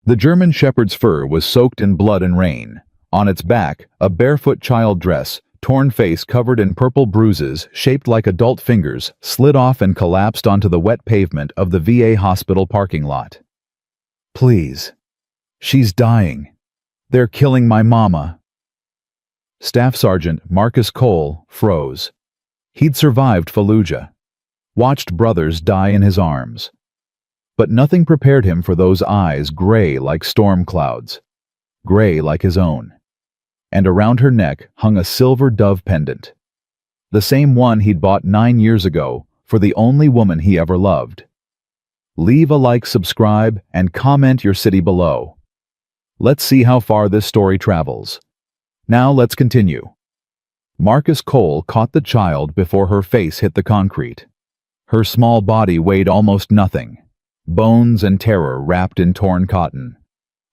The German shepherd's fur was soaked in blood and rain. On its back, a barefoot child dress, torn face covered in purple bruises shaped like adult fingers, slid off and collapsed onto the wet pavement of the VA hospital parking lot. "Please. She's dying. They're killing my mama." Staff Sergeant Marcus Cole froze. He'd survived Fallujah, watched brothers die in his arms. But nothing prepared him for those eyes, gray like storm clouds, gray like his own. And around her neck hung a silver dove pendant, the same one he'd bought 9 years ago for the only woman he ever loved. Leave a like, subscribe, and comment your city below. Let's see how far this story travels. Now let's continue. Marcus Cole caught the child before her face hit the concrete. Her small body weighed almost nothing. Bones and terror wrapped in torn cotton.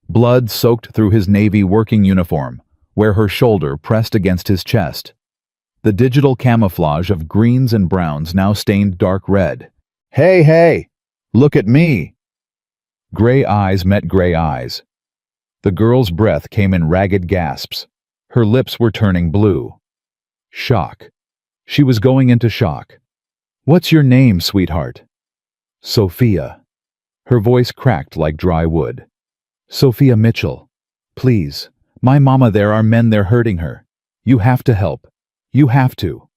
Blood soaked through his Navy working uniform, where her shoulder pressed against his chest. The digital camouflage of greens and browns now stained dark red. "Hey, hey! Look at me!" Gray eyes met gray eyes. The girl's breath came in ragged gasps. Her lips were turning blue. Shock. She was going into shock. "What's your name, sweetheart?" "Sophia." Her voice cracked like dry wood. "Sophia Mitchell. Please. My mama, there are men there hurting her. You have to help. You have to."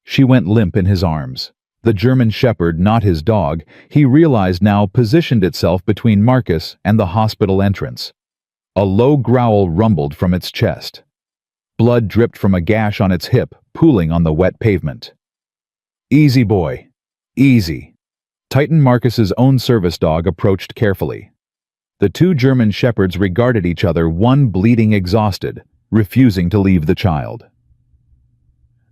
She went limp in his arms. The German shepherd, not his dog, he realized now, positioned itself between Marcus and the hospital entrance. A low growl rumbled from its chest. Blood dripped from a gash on its hip, pooling on the wet pavement. "Easy, boy. Easy." Titan Marcus's own service dog approached carefully. The two German shepherds regarded each other, one bleeding exhausted, refusing to leave the child.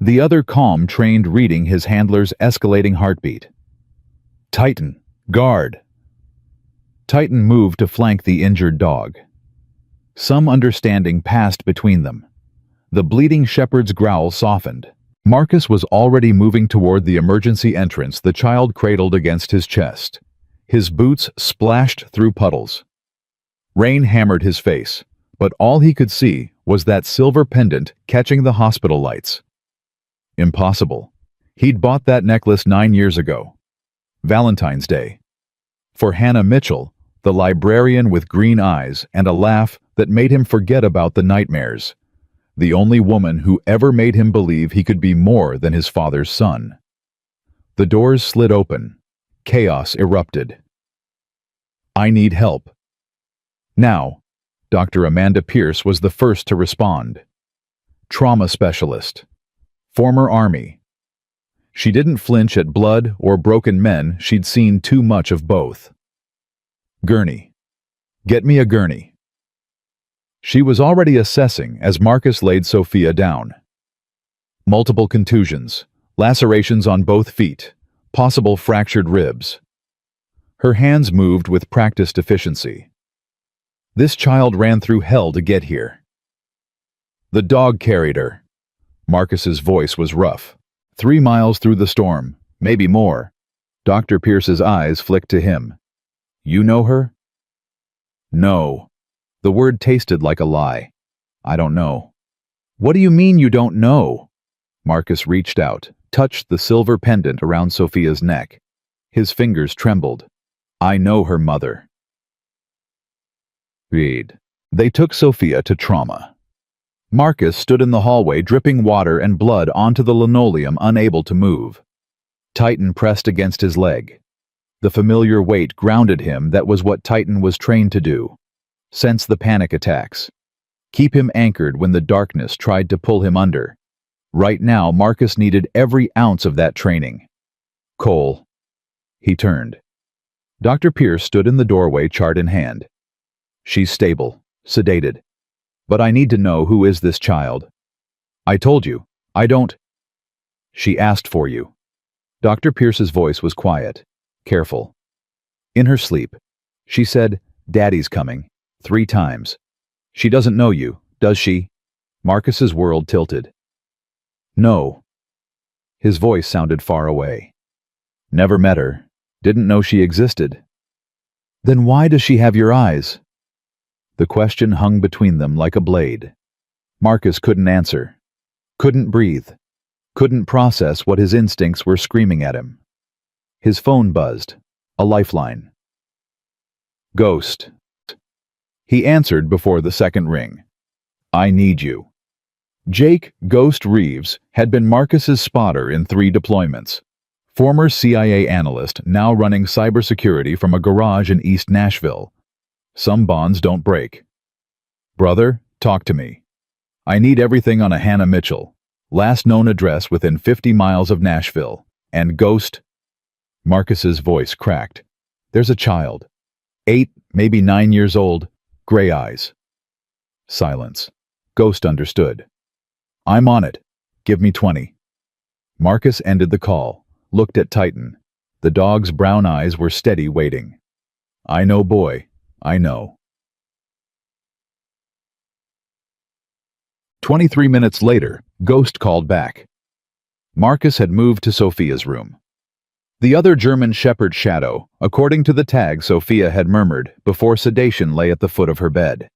The other calm, trained, reading his handler's escalating heartbeat. "Titan, guard." Titan moved to flank the injured dog. Some understanding passed between them. The bleeding shepherd's growl softened. Marcus was already moving toward the emergency entrance, the child cradled against his chest. His boots splashed through puddles. Rain hammered his face, but all he could see was that silver pendant catching the hospital lights. Impossible. He'd bought that necklace 9 years ago. Valentine's Day. For Hannah Mitchell, the librarian with green eyes and a laugh that made him forget about the nightmares. The only woman who ever made him believe he could be more than his father's son. The doors slid open. Chaos erupted. "I need help." Now, Dr. Amanda Pierce was the first to respond. Trauma specialist. Former Army. She didn't flinch at blood or broken men, she'd seen too much of both. "Gurney. Get me a gurney." She was already assessing as Marcus laid Sophia down. Multiple contusions, lacerations on both feet, possible fractured ribs. Her hands moved with practiced efficiency. This child ran through hell to get here. "The dog carried her." Marcus's voice was rough. 3 miles through the storm, maybe more. Dr. Pierce's eyes flicked to him. "You know her?" "No." The word tasted like a lie. "I don't know." "What do you mean you don't know?" Marcus reached out, touched the silver pendant around Sophia's neck. His fingers trembled. "I know her mother." Read. They took Sophia to trauma. Marcus stood in the hallway, dripping water and blood onto the linoleum, unable to move. Titan pressed against his leg. The familiar weight grounded him. That was what Titan was trained to do. Sense the panic attacks. Keep him anchored when the darkness tried to pull him under. Right now, Marcus needed every ounce of that training. "Cole." He turned. Dr. Pierce stood in the doorway, chart in hand. "She's stable, sedated. But I need to know, who is this child?" "I told you. I don't." "She asked for you." Dr. Pierce's voice was quiet, careful. "In her sleep, she said, 'Daddy's coming,' 3 times. She doesn't know you, does she?" Marcus's world tilted. "No." His voice sounded far away. "Never met her. Didn't know she existed." "Then why does she have your eyes?" The question hung between them like a blade. Marcus couldn't answer, couldn't breathe, couldn't process what his instincts were screaming at him. His phone buzzed, a lifeline. Ghost. He answered before the second ring. I need you. Jake Ghost Reeves had been Marcus's spotter in 3 deployments. Former CIA analyst, now running cybersecurity from a garage in East Nashville. Some bonds don't break. Brother, talk to me. I need everything on a Hannah Mitchell. Last known address within 50 miles of Nashville. And Ghost. Marcus's voice cracked. There's a child. 8, maybe 9 years old. Gray eyes. Silence. Ghost understood. I'm on it. Give me 20. Marcus ended the call, looked at Titan. The dog's brown eyes were steady, waiting. I know, boy. I know. 23 minutes later, Ghost called back. Marcus had moved to Sophia's room. The other German Shepherd Shadow, according to the tag Sophia had murmured, before sedation lay at the foot of her bed.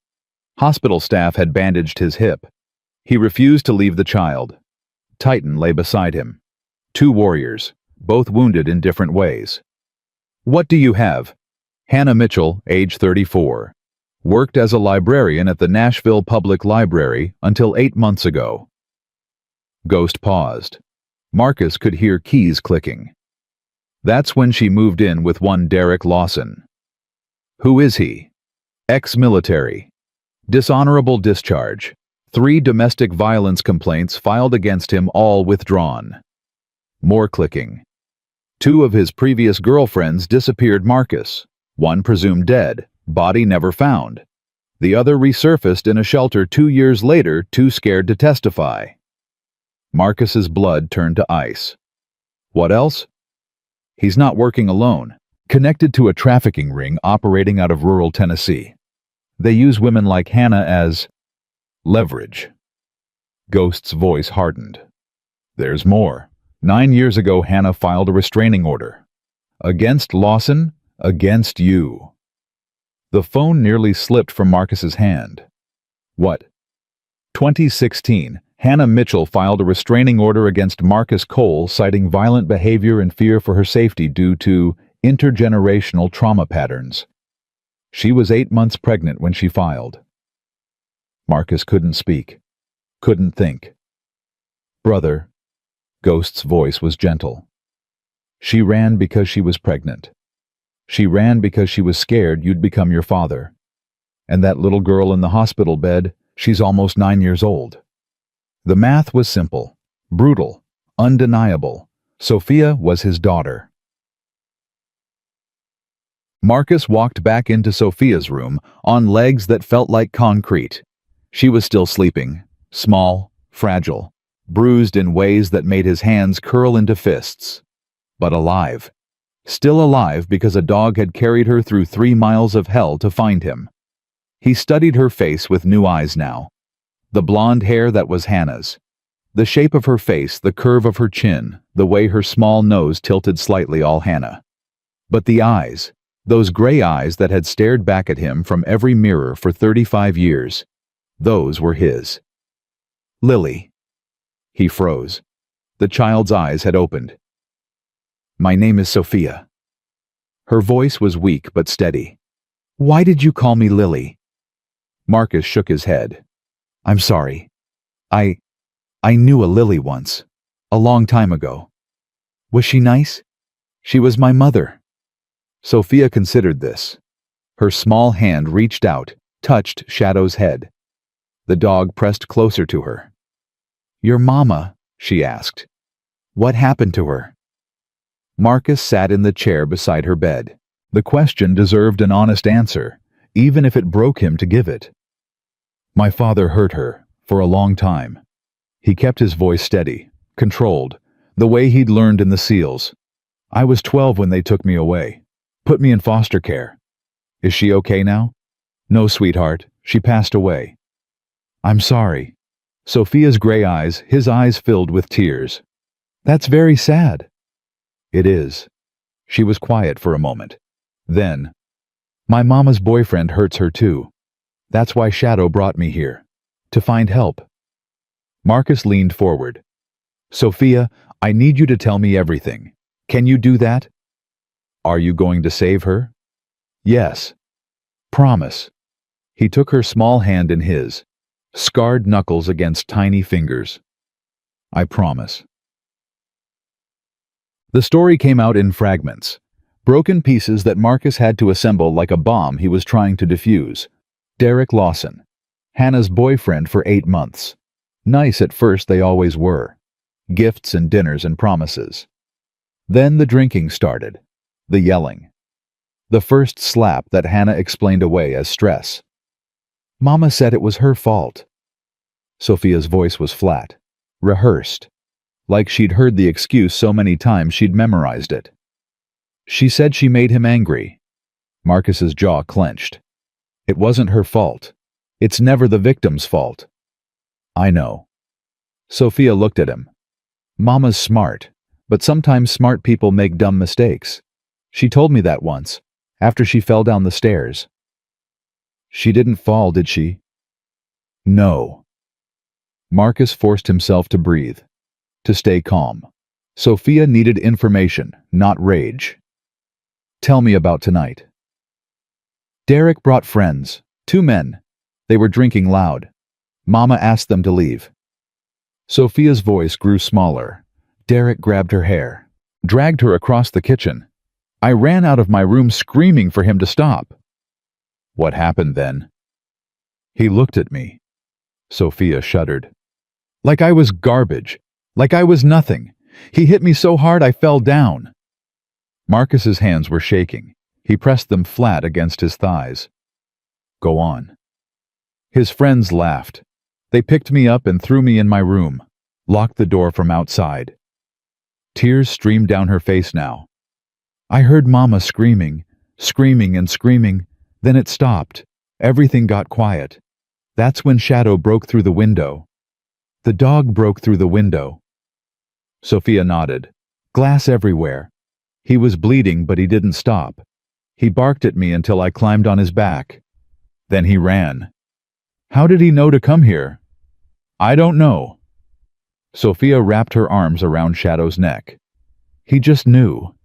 Hospital staff had bandaged his hip. He refused to leave the child. Titan lay beside him. 2 warriors, both wounded in different ways. What do you have? Hannah Mitchell, age 34. Worked as a librarian at the Nashville Public Library until 8 months ago. Ghost paused. Marcus could hear keys clicking. That's when she moved in with one Derek Lawson. Who is he? Ex-military. Dishonorable discharge. 3 domestic violence complaints filed against him, all withdrawn. More clicking. 2 of his previous girlfriends disappeared. Marcus. One presumed dead, body never found. The other resurfaced in a shelter 2 years later, too scared to testify. Marcus's blood turned to ice. What else? He's not working alone. Connected to a trafficking ring operating out of rural Tennessee. They use women like Hannah as leverage. Ghost's voice hardened. There's more. 9 years ago, Hannah filed a restraining order. Against Lawson, against you. The phone nearly slipped from Marcus's hand. What? 2016, Hannah Mitchell filed a restraining order against Marcus Cole, citing violent behavior and fear for her safety due to intergenerational trauma patterns. She was 8 months pregnant when she filed. Marcus couldn't speak, couldn't think. Brother, Ghost's voice was gentle. She ran because she was pregnant. She ran because she was scared you'd become your father. And that little girl in the hospital bed, she's almost 9 years old. The math was simple, brutal, undeniable. Sophia was his daughter. Marcus walked back into Sophia's room on legs that felt like concrete. She was still sleeping, small, fragile, bruised in ways that made his hands curl into fists. But alive. Still alive because a dog had carried her through 3 miles of hell to find him. He studied her face with new eyes now. The blonde hair that was Hannah's. The shape of her face, the curve of her chin, the way her small nose tilted slightly, all Hannah. But the eyes, those gray eyes that had stared back at him from every mirror for 35 years, those were his. Lily. He froze. The child's eyes had opened. My name is Sophia. Her voice was weak but steady. Why did you call me Lily? Marcus shook his head. I'm sorry. I knew a Lily once, a long time ago. Was she nice? She was my mother. Sophia considered this. Her small hand reached out, touched Shadow's head. The dog pressed closer to her. Your mama, she asked. What happened to her? Marcus sat in the chair beside her bed. The question deserved an honest answer, even if it broke him to give it. My father hurt her, for a long time. He kept his voice steady, controlled, the way he'd learned in the SEALs. I was 12 when they took me away, put me in foster care. Is she okay now? No, sweetheart, she passed away. I'm sorry. Sophia's gray eyes, his eyes filled with tears. That's very sad. It is. She was quiet for a moment. Then, my mama's boyfriend hurts her too. That's why Shadow brought me here. To find help. Marcus leaned forward. Sophia, I need you to tell me everything. Can you do that? Are you going to save her? Yes. Promise. He took her small hand in his, scarred knuckles against tiny fingers. I promise. The story came out in fragments, broken pieces that Marcus had to assemble like a bomb he was trying to defuse. Derek Lawson, Hannah's boyfriend for 8 months. Nice at first they always were. Gifts and dinners and promises. Then the drinking started. The yelling. The first slap that Hannah explained away as stress. Mama said it was her fault. Sophia's voice was flat, rehearsed, like she'd heard the excuse so many times she'd memorized it. She said she made him angry. Marcus's jaw clenched. It wasn't her fault. It's never the victim's fault. I know. Sophia looked at him. Mama's smart, but sometimes smart people make dumb mistakes. She told me that once, after she fell down the stairs. She didn't fall, did she? No. Marcus forced himself to breathe, to stay calm. Sophia needed information, not rage. Tell me about tonight. Derek brought friends, 2 men. They were drinking loud. Mama asked them to leave. Sophia's voice grew smaller. Derek grabbed her hair, dragged her across the kitchen. I ran out of my room screaming for him to stop. What happened then? He looked at me. Sophia shuddered. Like I was garbage. Like I was nothing. He hit me so hard I fell down. Marcus's hands were shaking. He pressed them flat against his thighs. Go on. His friends laughed. They picked me up and threw me in my room, locked the door from outside. Tears streamed down her face now. I heard Mama screaming, screaming and screaming. Then it stopped. Everything got quiet. That's when Shadow broke through the window. The dog broke through the window. Sophia nodded. Glass everywhere. He was bleeding, but he didn't stop. He barked at me until I climbed on his back. Then he ran. How did he know to come here? I don't know. Sophia wrapped her arms around Shadow's neck. He just knew.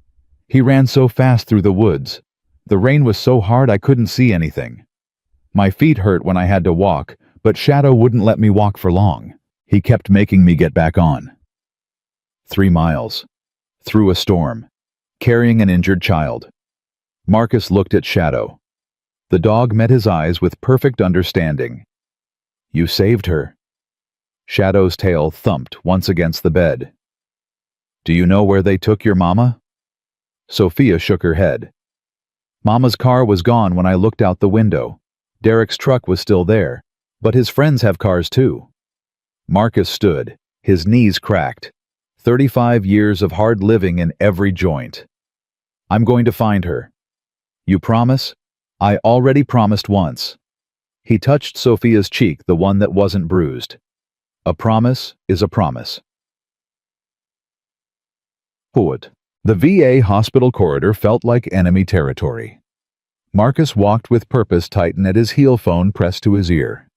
He ran so fast through the woods. The rain was so hard I couldn't see anything. My feet hurt when I had to walk, but Shadow wouldn't let me walk for long. He kept making me get back on. 3 miles. Through a storm. Carrying an injured child. Marcus looked at Shadow. The dog met his eyes with perfect understanding. You saved her. Shadow's tail thumped once against the bed. Do you know where they took your mama? Sophia shook her head. Mama's car was gone when I looked out the window. Derek's truck was still there, but his friends have cars too. Marcus stood, his knees cracked. 35 years of hard living in every joint. I'm going to find her. You promise? I already promised once. He touched Sophia's cheek, the one that wasn't bruised. A promise is a promise. Poet. The VA hospital corridor felt like enemy territory. Marcus walked with purpose, tighten at his heel, phone pressed to his ear.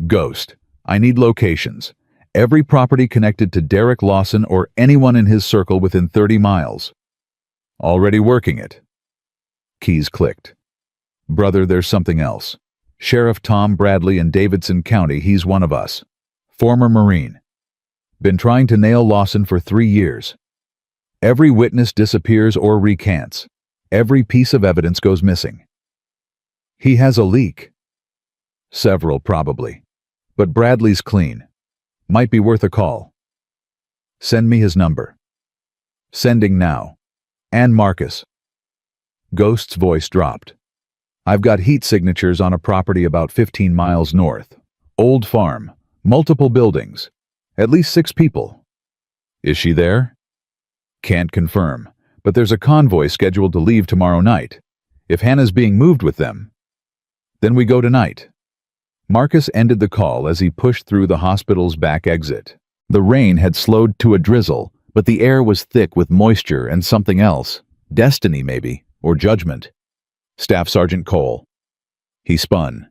Ghost. I need locations. Every property connected to Derek Lawson or anyone in his circle within 30 miles. Already working it. Keys clicked. Brother, there's something else. Sheriff Tom Bradley in Davidson County, he's one of us. Former Marine. Been trying to nail Lawson for 3 years. Every witness disappears or recants. Every piece of evidence goes missing. He has a leak. Several, probably. But Bradley's clean. Might be worth a call. Send me his number. Sending now. And Marcus. Ghost's voice dropped. I've got heat signatures on a property about 15 miles north. Old farm. Multiple buildings. At least 6 people. Is she there? Can't confirm, but there's a convoy scheduled to leave tomorrow night. If Hannah's being moved with them, then we go tonight. Marcus ended the call as he pushed through the hospital's back exit. The rain had slowed to a drizzle, but the air was thick with moisture and something else. Destiny, maybe, or judgment. Staff Sergeant Cole. He spun.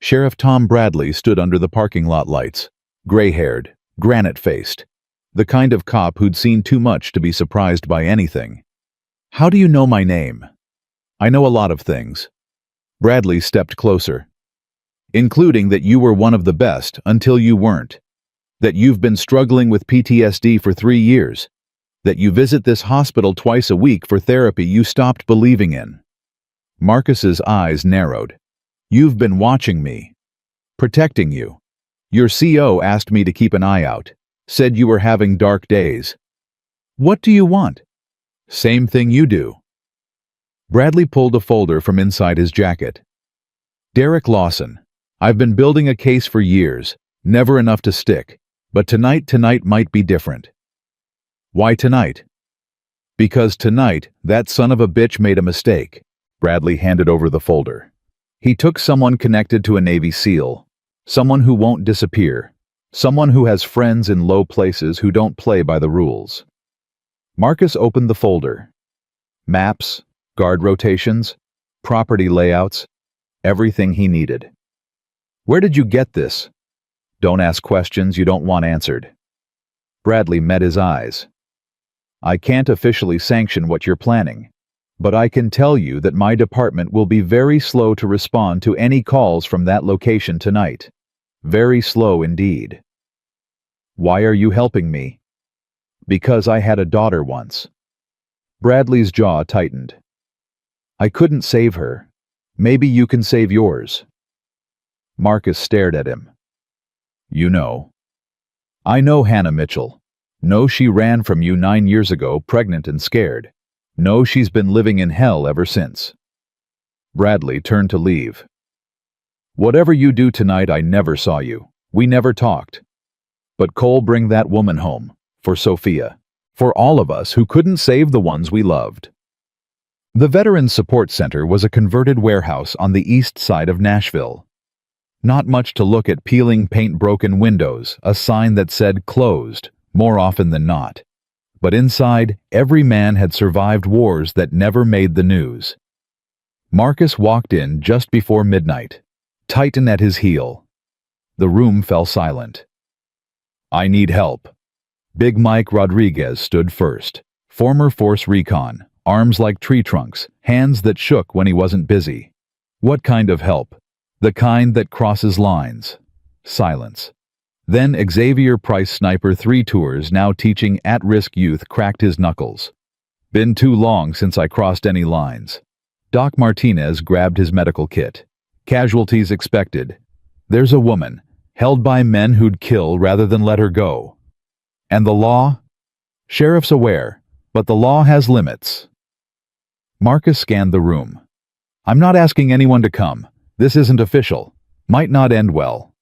Sheriff Tom Bradley stood under the parking lot lights, gray-haired, granite-faced, the kind of cop who'd seen too much to be surprised by anything. "How do you know my name?" "I know a lot of things." Bradley stepped closer. "Including that you were one of the best until you weren't. That you've been struggling with PTSD for 3 years. That you visit this hospital twice a week for therapy you stopped believing in." Marcus's eyes narrowed. "You've been watching me. Protecting you. Your CO asked me to keep an eye out. Said you were having dark days. What do you want?" "Same thing you do." Bradley pulled a folder from inside his jacket. "Derek Lawson. I've been building a case for years, never enough to stick, but tonight might be different." "Why tonight?" "Because tonight, that son of a bitch made a mistake." Bradley handed over the folder. "He took someone connected to a Navy SEAL, someone who won't disappear, someone who has friends in low places who don't play by the rules." Marcus opened the folder. Maps, guard rotations, property layouts, everything he needed. "Where did you get this?" "Don't ask questions you don't want answered." Bradley met his eyes. "I can't officially sanction what you're planning, but I can tell you that my department will be very slow to respond to any calls from that location tonight. Very slow indeed." "Why are you helping me?" "Because I had a daughter once." Bradley's jaw tightened. "I couldn't save her. Maybe you can save yours." Marcus stared at him. "You know." "I know Hannah Mitchell. Know she ran from you 9 years ago, pregnant and scared. Know she's been living in hell ever since." Bradley turned to leave. "Whatever you do tonight, I never saw you. We never talked. But Cole, bring that woman home. For Sophia. For all of us who couldn't save the ones we loved." The Veterans Support Center was a converted warehouse on the east side of Nashville. Not much to look at: peeling paint, broken windows, a sign that said closed, more often than not. But inside, every man had survived wars that never made the news. Marcus walked in just before midnight, Titan at his heel. The room fell silent. "I need help." Big Mike Rodriguez stood first, former Force Recon, arms like tree trunks, hands that shook when he wasn't busy. "What kind of help?" "The kind that crosses lines." Silence. Then Xavier Price, Sniper 3 tours, now teaching at-risk youth, cracked his knuckles. "Been too long since I crossed any lines." Doc Martinez grabbed his medical kit. "Casualties expected. There's a woman, held by men who'd kill rather than let her go." "And the law?" "Sheriff's aware, but the law has limits." Marcus scanned the room. "I'm not asking anyone to come. This isn't official. Might not end well."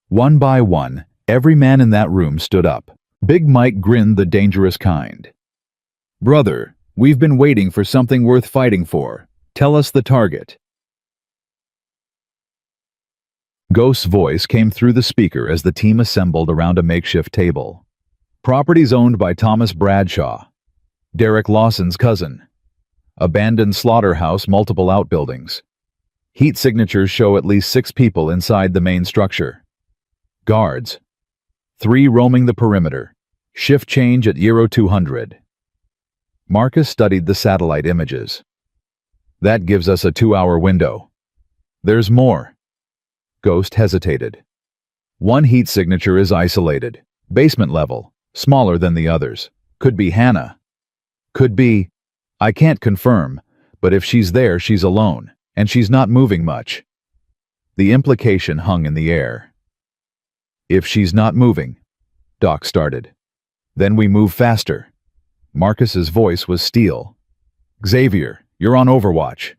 One by one, every man in that room stood up. Big Mike grinned the dangerous kind. "Brother, we've been waiting for something worth fighting for. Tell us the target." Ghost's voice came through the speaker as the team assembled around a makeshift table. "Properties owned by Thomas Bradshaw, Derek Lawson's cousin. Abandoned slaughterhouse, multiple outbuildings. Heat signatures show at least 6 people inside the main structure. Guards. 3 roaming the perimeter. Shift change at Euro 200. Marcus studied the satellite images. "That gives us a 2-hour window." "There's more." Ghost hesitated. "One heat signature is isolated. Basement level. Smaller than the others. Could be Hannah. Could be. I can't confirm, but if she's there, she's alone, and she's not moving much." The implication hung in the air. "If she's not moving," Doc started. "Then we move faster." Marcus's voice was steel. "Xavier, you're on Overwatch.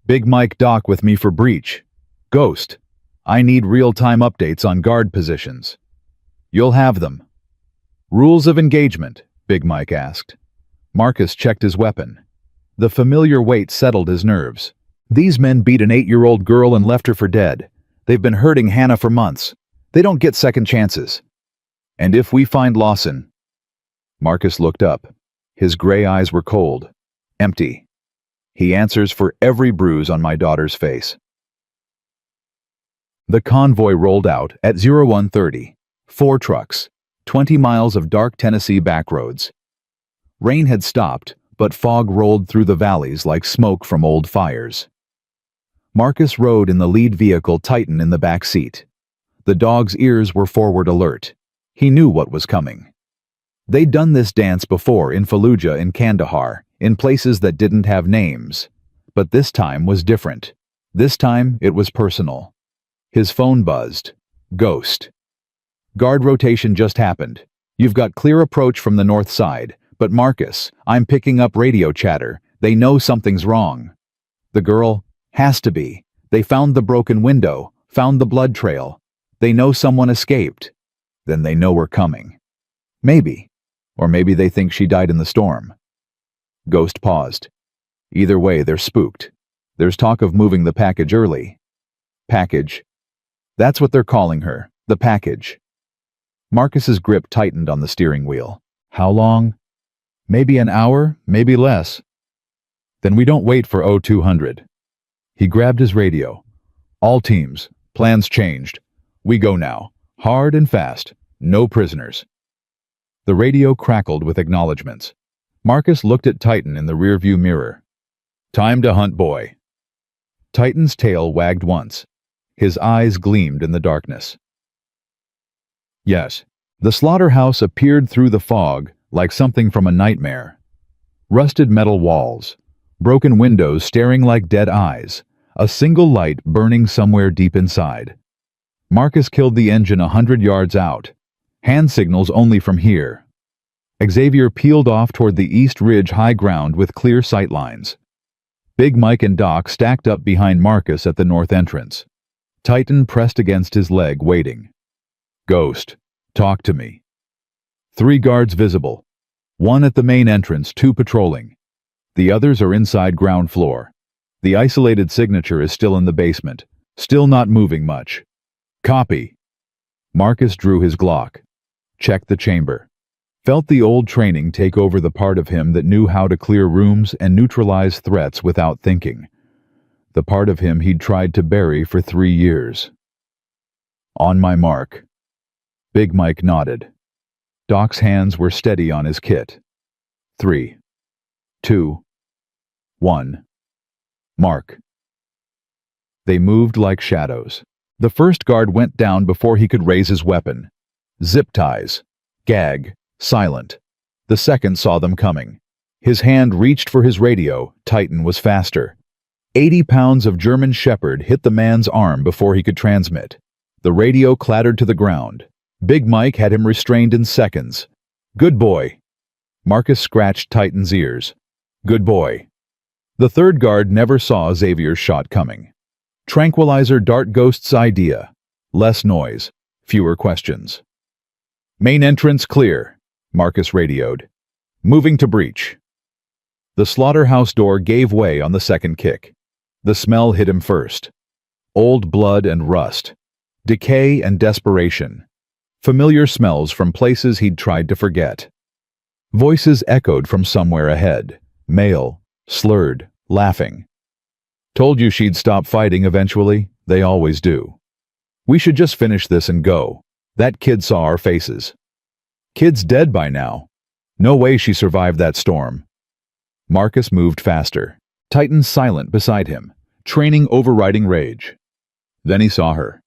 Big Mike, Doc with me for breach. Ghost, I need real-time updates on guard positions." "You'll have them." "Rules of engagement?" Big Mike asked. Marcus checked his weapon. The familiar weight settled his nerves. "These men beat an 8-year-old girl and left her for dead. They've been hurting Hannah for months. They don't get second chances. And if we find Lawson..." Marcus looked up. His gray eyes were cold, empty. "He answers for every bruise on my daughter's face." The convoy rolled out at 0130. 4 trucks, 20 miles of dark Tennessee backroads. Rain had stopped, but fog rolled through the valleys like smoke from old fires. Marcus rode in the lead vehicle, Titan in the back seat. The dog's ears were forward alert. He knew what was coming. They'd done this dance before in Fallujah and Kandahar, in places that didn't have names. But this time was different. This time it was personal. His phone buzzed. Ghost. Guard rotation just happened. You've got clear approach from the north side, but Marcus, I'm picking up radio chatter. They know something's wrong. The girl, has to be. They found the broken window, found the blood trail. They know someone escaped. Then they know we're coming. Maybe. Or maybe they think she died in the storm. Ghost paused. Either way, they're spooked. There's talk of moving the package early. Package. That's what they're calling her, the package. Marcus's grip tightened on the steering wheel. How long? Maybe an hour, maybe less. Then we don't wait for 0200. He grabbed his radio. All teams, plans changed. We go now. Hard and fast. No prisoners. The radio crackled with acknowledgments. Marcus looked at Titan in the rearview mirror. Time to hunt, boy. Titan's tail wagged once. His eyes gleamed in the darkness. Yes, the slaughterhouse appeared through the fog like something from a nightmare. Rusted metal walls, broken windows staring like dead eyes, a single light burning somewhere deep inside. Marcus killed the engine 100 yards out. Hand signals only from here. Xavier peeled off toward the East Ridge high ground with clear sight lines. Big Mike and Doc stacked up behind Marcus at the north entrance. Titan pressed against his leg, waiting. Ghost, talk to me. 3 guards visible. 1 at the main entrance, 2 patrolling. The others are inside ground floor. The isolated signature is still in the basement, still not moving much. Copy. Marcus drew his Glock. Checked the chamber. Felt the old training take over the part of him that knew how to clear rooms and neutralize threats without thinking. The part of him he'd tried to bury for 3 years. On my mark. Big Mike nodded. Doc's hands were steady on his kit. 3, 2, 1. Mark. They moved like shadows. The first guard went down before he could raise his weapon. Zip ties. Gag. Silent. The second saw them coming. His hand reached for his radio. Titan was faster. 80 pounds of German Shepherd hit the man's arm before he could transmit. The radio clattered to the ground. Big Mike had him restrained in seconds. Good boy. Marcus scratched Titan's ears. Good boy. The third guard never saw Xavier's shot coming. Tranquilizer dart Ghost's idea. Less noise. Fewer questions. Main entrance clear, Marcus radioed. Moving to breach. The slaughterhouse door gave way on the second kick. The smell hit him first. Old blood and rust. Decay and desperation. Familiar smells from places he'd tried to forget. Voices echoed from somewhere ahead. Male, slurred, laughing. Told you she'd stop fighting eventually. They always do. We should just finish this and go. That kid saw our faces. Kid's dead by now. No way she survived that storm. Marcus moved faster. Titan silent beside him, training overriding rage. Then he saw her.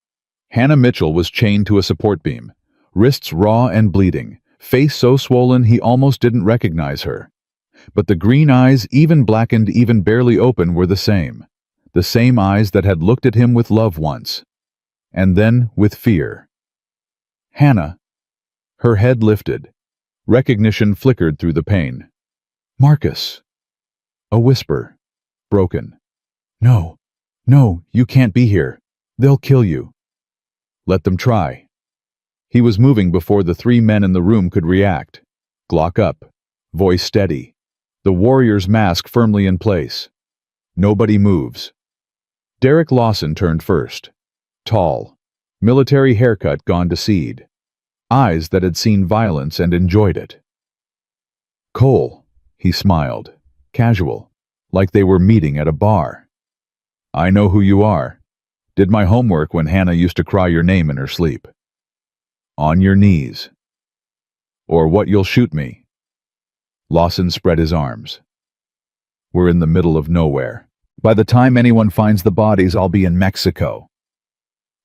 Hannah Mitchell was chained to a support beam, wrists raw and bleeding, face so swollen he almost didn't recognize her. But the green eyes, even blackened, even barely open, were the same eyes that had looked at him with love once, and then with fear. Hannah. Her head lifted. Recognition flickered through the pain. Marcus. A whisper. Broken. No, you can't be here. They'll kill you. Let them try. He was moving before the 3 men in the room could react. Glock up. Voice steady. The warrior's mask firmly in place. Nobody moves. Derek Lawson turned first. Tall. Military haircut gone to seed. Eyes that had seen violence and enjoyed it. Cole, he smiled. Casual. Like they were meeting at a bar. I know who you are. Did my homework when Hannah used to cry your name in her sleep. On your knees. Or what, you'll shoot me. Lawson spread his arms. We're in the middle of nowhere. By the time anyone finds the bodies, I'll be in Mexico.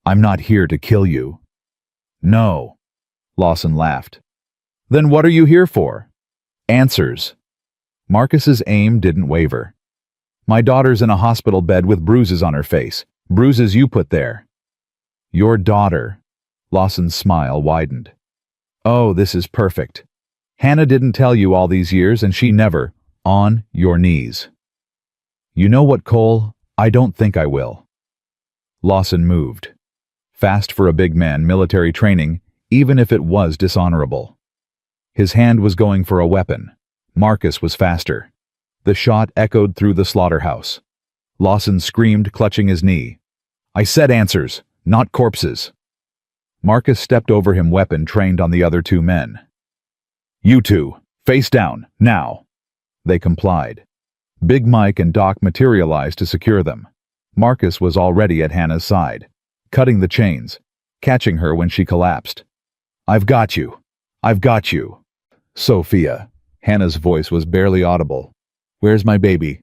I'm not here to kill you. No. Lawson laughed. Then what are you here for? Answers. Marcus's aim didn't waver. My daughter's in a hospital bed with bruises on her face. Bruises you put there. Your daughter. Lawson's smile widened. Oh, this is perfect. Hannah didn't tell you all these years, and she never. On your knees. You know what, Cole? I don't think I will. Lawson moved. Fast for a big man, military training, even if it was dishonorable. His hand was going for a weapon. Marcus was faster. The shot echoed through the slaughterhouse. Lawson screamed, clutching his knee. I said answers, not corpses. Marcus stepped over him, weapon trained on the other two men. You two, face down, now. They complied. Big Mike and Doc materialized to secure them. Marcus was already at Hannah's side, cutting the chains, catching her when she collapsed. I've got you. I've got you. Sophia. Hannah's voice was barely audible. Where's my baby?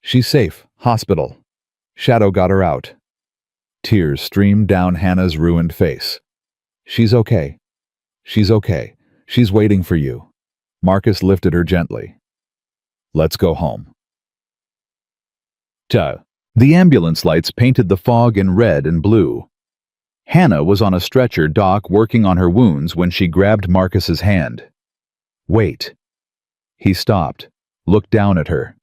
She's safe. Hospital. Shadow got her out. Tears streamed down Hannah's ruined face. She's okay. She's okay. She's waiting for you. Marcus lifted her gently. Let's go home. The ambulance lights painted the fog in red and blue. Hannah was on a stretcher, Doc working on her wounds, when she grabbed Marcus's hand. Wait. He stopped, looked down at her.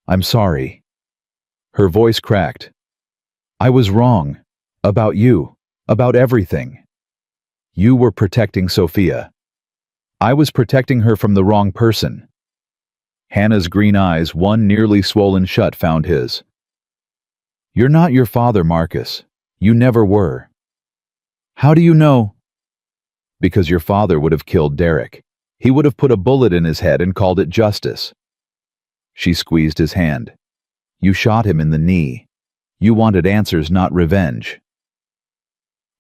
I'm sorry. Her voice cracked. I was wrong. About you. About everything. You were protecting Sophia. I was protecting her from the wrong person. Hannah's green eyes, one nearly swollen shut, found his. You're not your father, Marcus. You never were. How do you know? Because your father would have killed Derek. He would have put a bullet in his head and called it justice. She squeezed his hand. You shot him in the knee. You wanted answers, not revenge.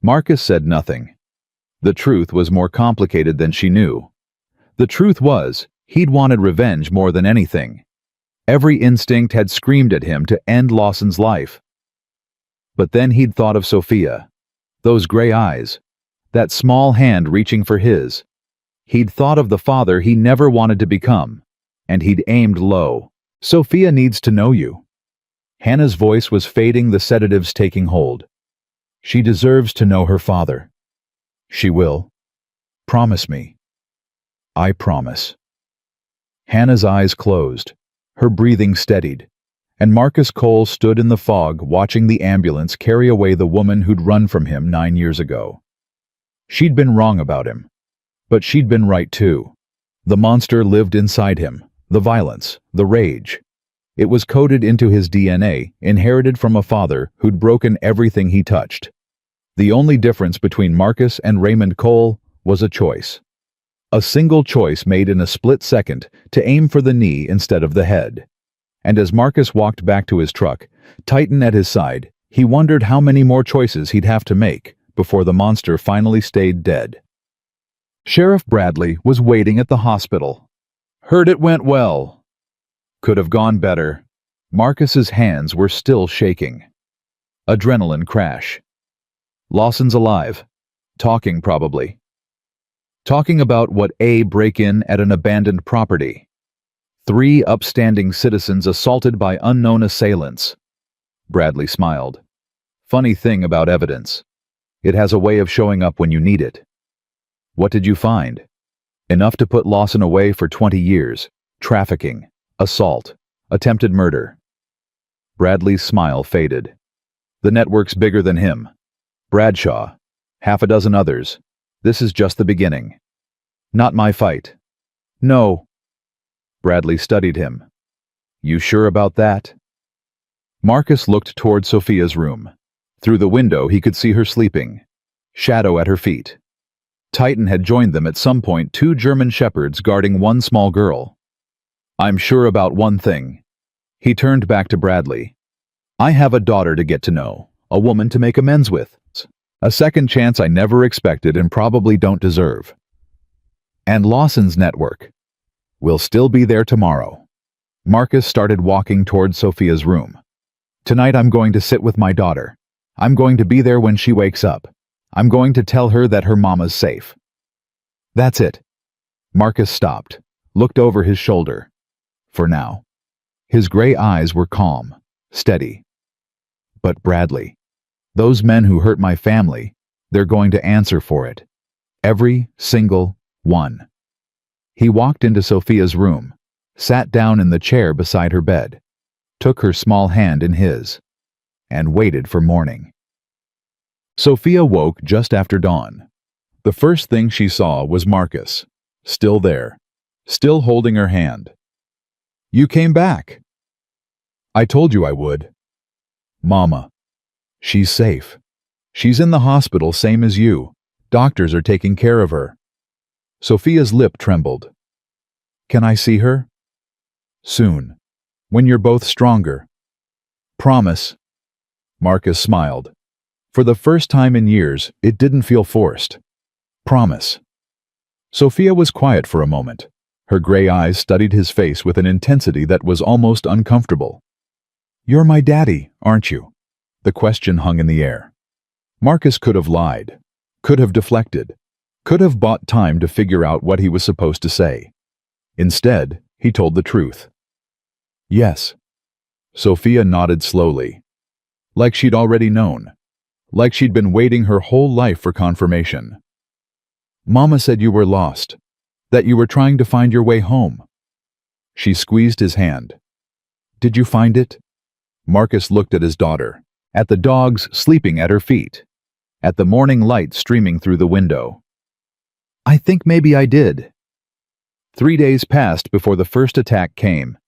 Marcus said nothing. The truth was more complicated than she knew. The truth was, he'd wanted revenge more than anything. Every instinct had screamed at him to end Lawson's life. But then he'd thought of Sophia. Those gray eyes. That small hand reaching for his. He'd thought of the father he never wanted to become. And he'd aimed low. Sophia needs to know you. Hannah's voice was fading, the sedatives taking hold. She deserves to know her father. She will. Promise me. I promise. Hannah's eyes closed. Her breathing steadied. And Marcus Cole stood in the fog, watching the ambulance carry away the woman who'd run from him 9 years ago. She'd been wrong about him. But she'd been right too. The monster lived inside him. The violence, the rage. It was coded into his DNA, inherited from a father who'd broken everything he touched. The only difference between Marcus and Raymond Cole was a choice. A single choice made in a split second to aim for the knee instead of the head. And as Marcus walked back to his truck, Titan at his side, he wondered how many more choices he'd have to make before the monster finally stayed dead. Sheriff Bradley was waiting at the hospital. Heard it went well. Could have gone better. Marcus's hands were still shaking. Adrenaline crash. Lawson's alive. Talking, probably. Talking about what a break-in at an abandoned property. 3 upstanding citizens assaulted by unknown assailants. Bradley smiled. Funny thing about evidence. It has a way of showing up when you need it. What did you find? Enough to put Lawson away for 20 years. Trafficking, assault, attempted murder. Bradley's smile faded. The network's bigger than him. Bradshaw, 6 others. This is just the beginning. Not my fight. No. Bradley studied him. You sure about that? Marcus looked toward Sophia's room. Through the window he could see her sleeping. Shadow at her feet. Titan had joined them at some point, 2 German shepherds guarding 1 small girl. I'm sure about one thing. He turned back to Bradley. I have a daughter to get to know. a woman to make amends with. A second chance I never expected and probably don't deserve. And Lawson's network will still be there tomorrow. Marcus started walking towards Sophia's room. Tonight I'm going to sit with my daughter. I'm going to be there when she wakes up. I'm going to tell her that her mama's safe. That's it. Marcus stopped, looked over his shoulder. For now. His gray eyes were calm, steady. But Bradley, those men who hurt my family, they're going to answer for it. Every single one. He walked into Sophia's room, sat down in the chair beside her bed, took her small hand in his, and waited for morning. Sophia woke just after dawn. The first thing she saw was Marcus, still there, still holding her hand. You came back. I told you I would. Mama. She's safe. She's in the hospital same as you. Doctors are taking care of her. Sophia's lip trembled. Can I see her? Soon. When you're both stronger. Promise. Marcus smiled. For the first time in years, it didn't feel forced. Promise. Sophia was quiet for a moment. Her gray eyes studied his face with an intensity that was almost uncomfortable. You're my daddy, aren't you? The question hung in the air. Marcus could have lied, could have deflected, could have bought time to figure out what he was supposed to say. Instead, he told the truth. Yes. Sophia nodded slowly, like she'd already known, like she'd been waiting her whole life for confirmation. Mama said you were lost, that you were trying to find your way home. She squeezed his hand. Did you find it? Marcus looked at his daughter, at the dogs sleeping at her feet, at the morning light streaming through the window. I think maybe I did. 3 days passed before the first attack came.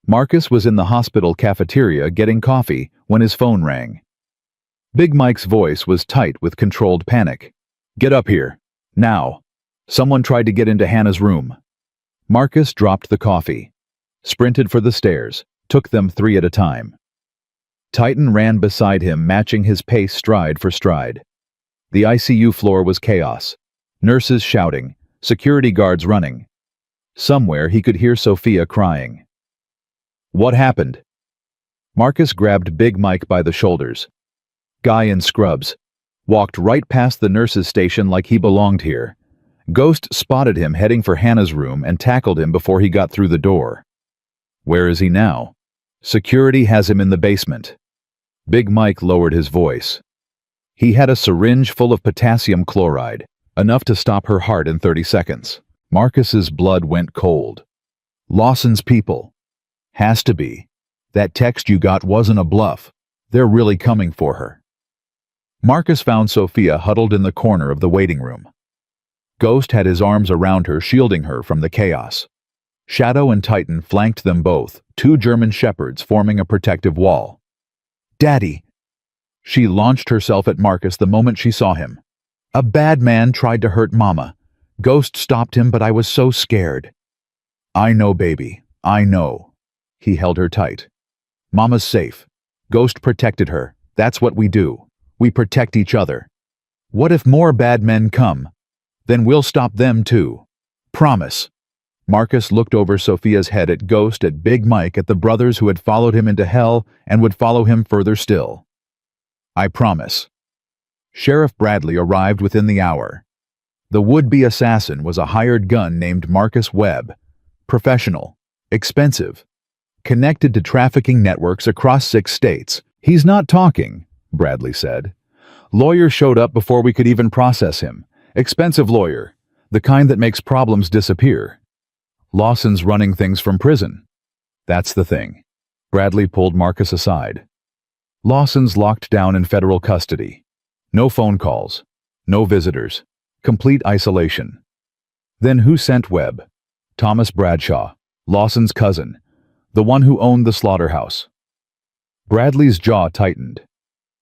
Marcus was in the hospital cafeteria getting coffee when his phone rang. Big Mike's voice was tight with controlled panic. Get up here. Now. Someone tried to get into Hannah's room. Marcus dropped the coffee, sprinted for the stairs, took them 3 at a time. Titan ran beside him, matching his pace stride for stride. The ICU floor was chaos. Nurses shouting, security guards running. Somewhere he could hear Sophia crying. What happened? Marcus grabbed Big Mike by the shoulders. Guy in scrubs. Walked right past the nurse's station like he belonged here. Ghost spotted him heading for Hannah's room and tackled him before he got through the door. Where is he now? Security has him in the basement. Big Mike lowered his voice. He had a syringe full of potassium chloride, enough to stop her heart in 30 seconds. Marcus's blood went cold. Lawson's people. Has to be. That text you got wasn't a bluff. They're really coming for her. Marcus found Sophia huddled in the corner of the waiting room. Ghost had his arms around her, shielding her from the chaos. Shadow and Titan flanked them both, 2 German shepherds forming a protective wall. Daddy! She launched herself at Marcus the moment she saw him. A bad man tried to hurt Mama. Ghost stopped him, but I was so scared. I know, baby. I know. He held her tight. Mama's safe. Ghost protected her. That's what we do. We protect each other. What if more bad men come? Then we'll stop them too. Promise. Marcus looked over Sophia's head at Ghost, at Big Mike, at the brothers who had followed him into hell and would follow him further still. I promise. Sheriff Bradley arrived within the hour. The would-be assassin was a hired gun named Marcus Webb. Professional. Expensive. Connected to trafficking networks across 6 states. He's not talking, Bradley said. Lawyer showed up before we could even process him. Expensive lawyer. The kind that makes problems disappear. Lawson's running things from prison. That's the thing. Bradley pulled Marcus aside. Lawson's locked down in federal custody. No phone calls. No visitors. Complete isolation. Then who sent Webb? Thomas Bradshaw, Lawson's cousin, the one who owned the slaughterhouse. Bradley's jaw tightened.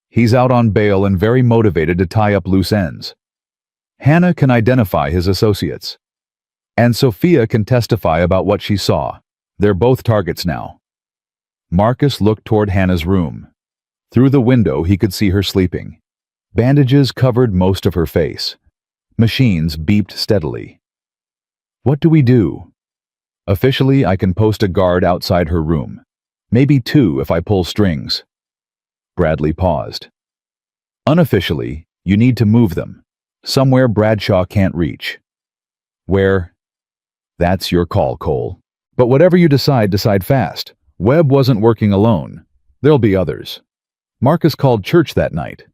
He's out on bail and very motivated to tie up loose ends. Hannah can identify his associates. And Sophia can testify about what she saw. They're both targets now. Marcus looked toward Hannah's room. Through the window, he could see her sleeping. Bandages covered most of her face. Machines beeped steadily. What do we do? Officially, I can post a guard outside her room. Maybe two if I pull strings. Bradley paused. Unofficially, you need to move them. Somewhere Bradshaw can't reach. Where? That's your call, Cole. But whatever you decide fast. Webb wasn't working alone. There'll be others. Marcus called church that night.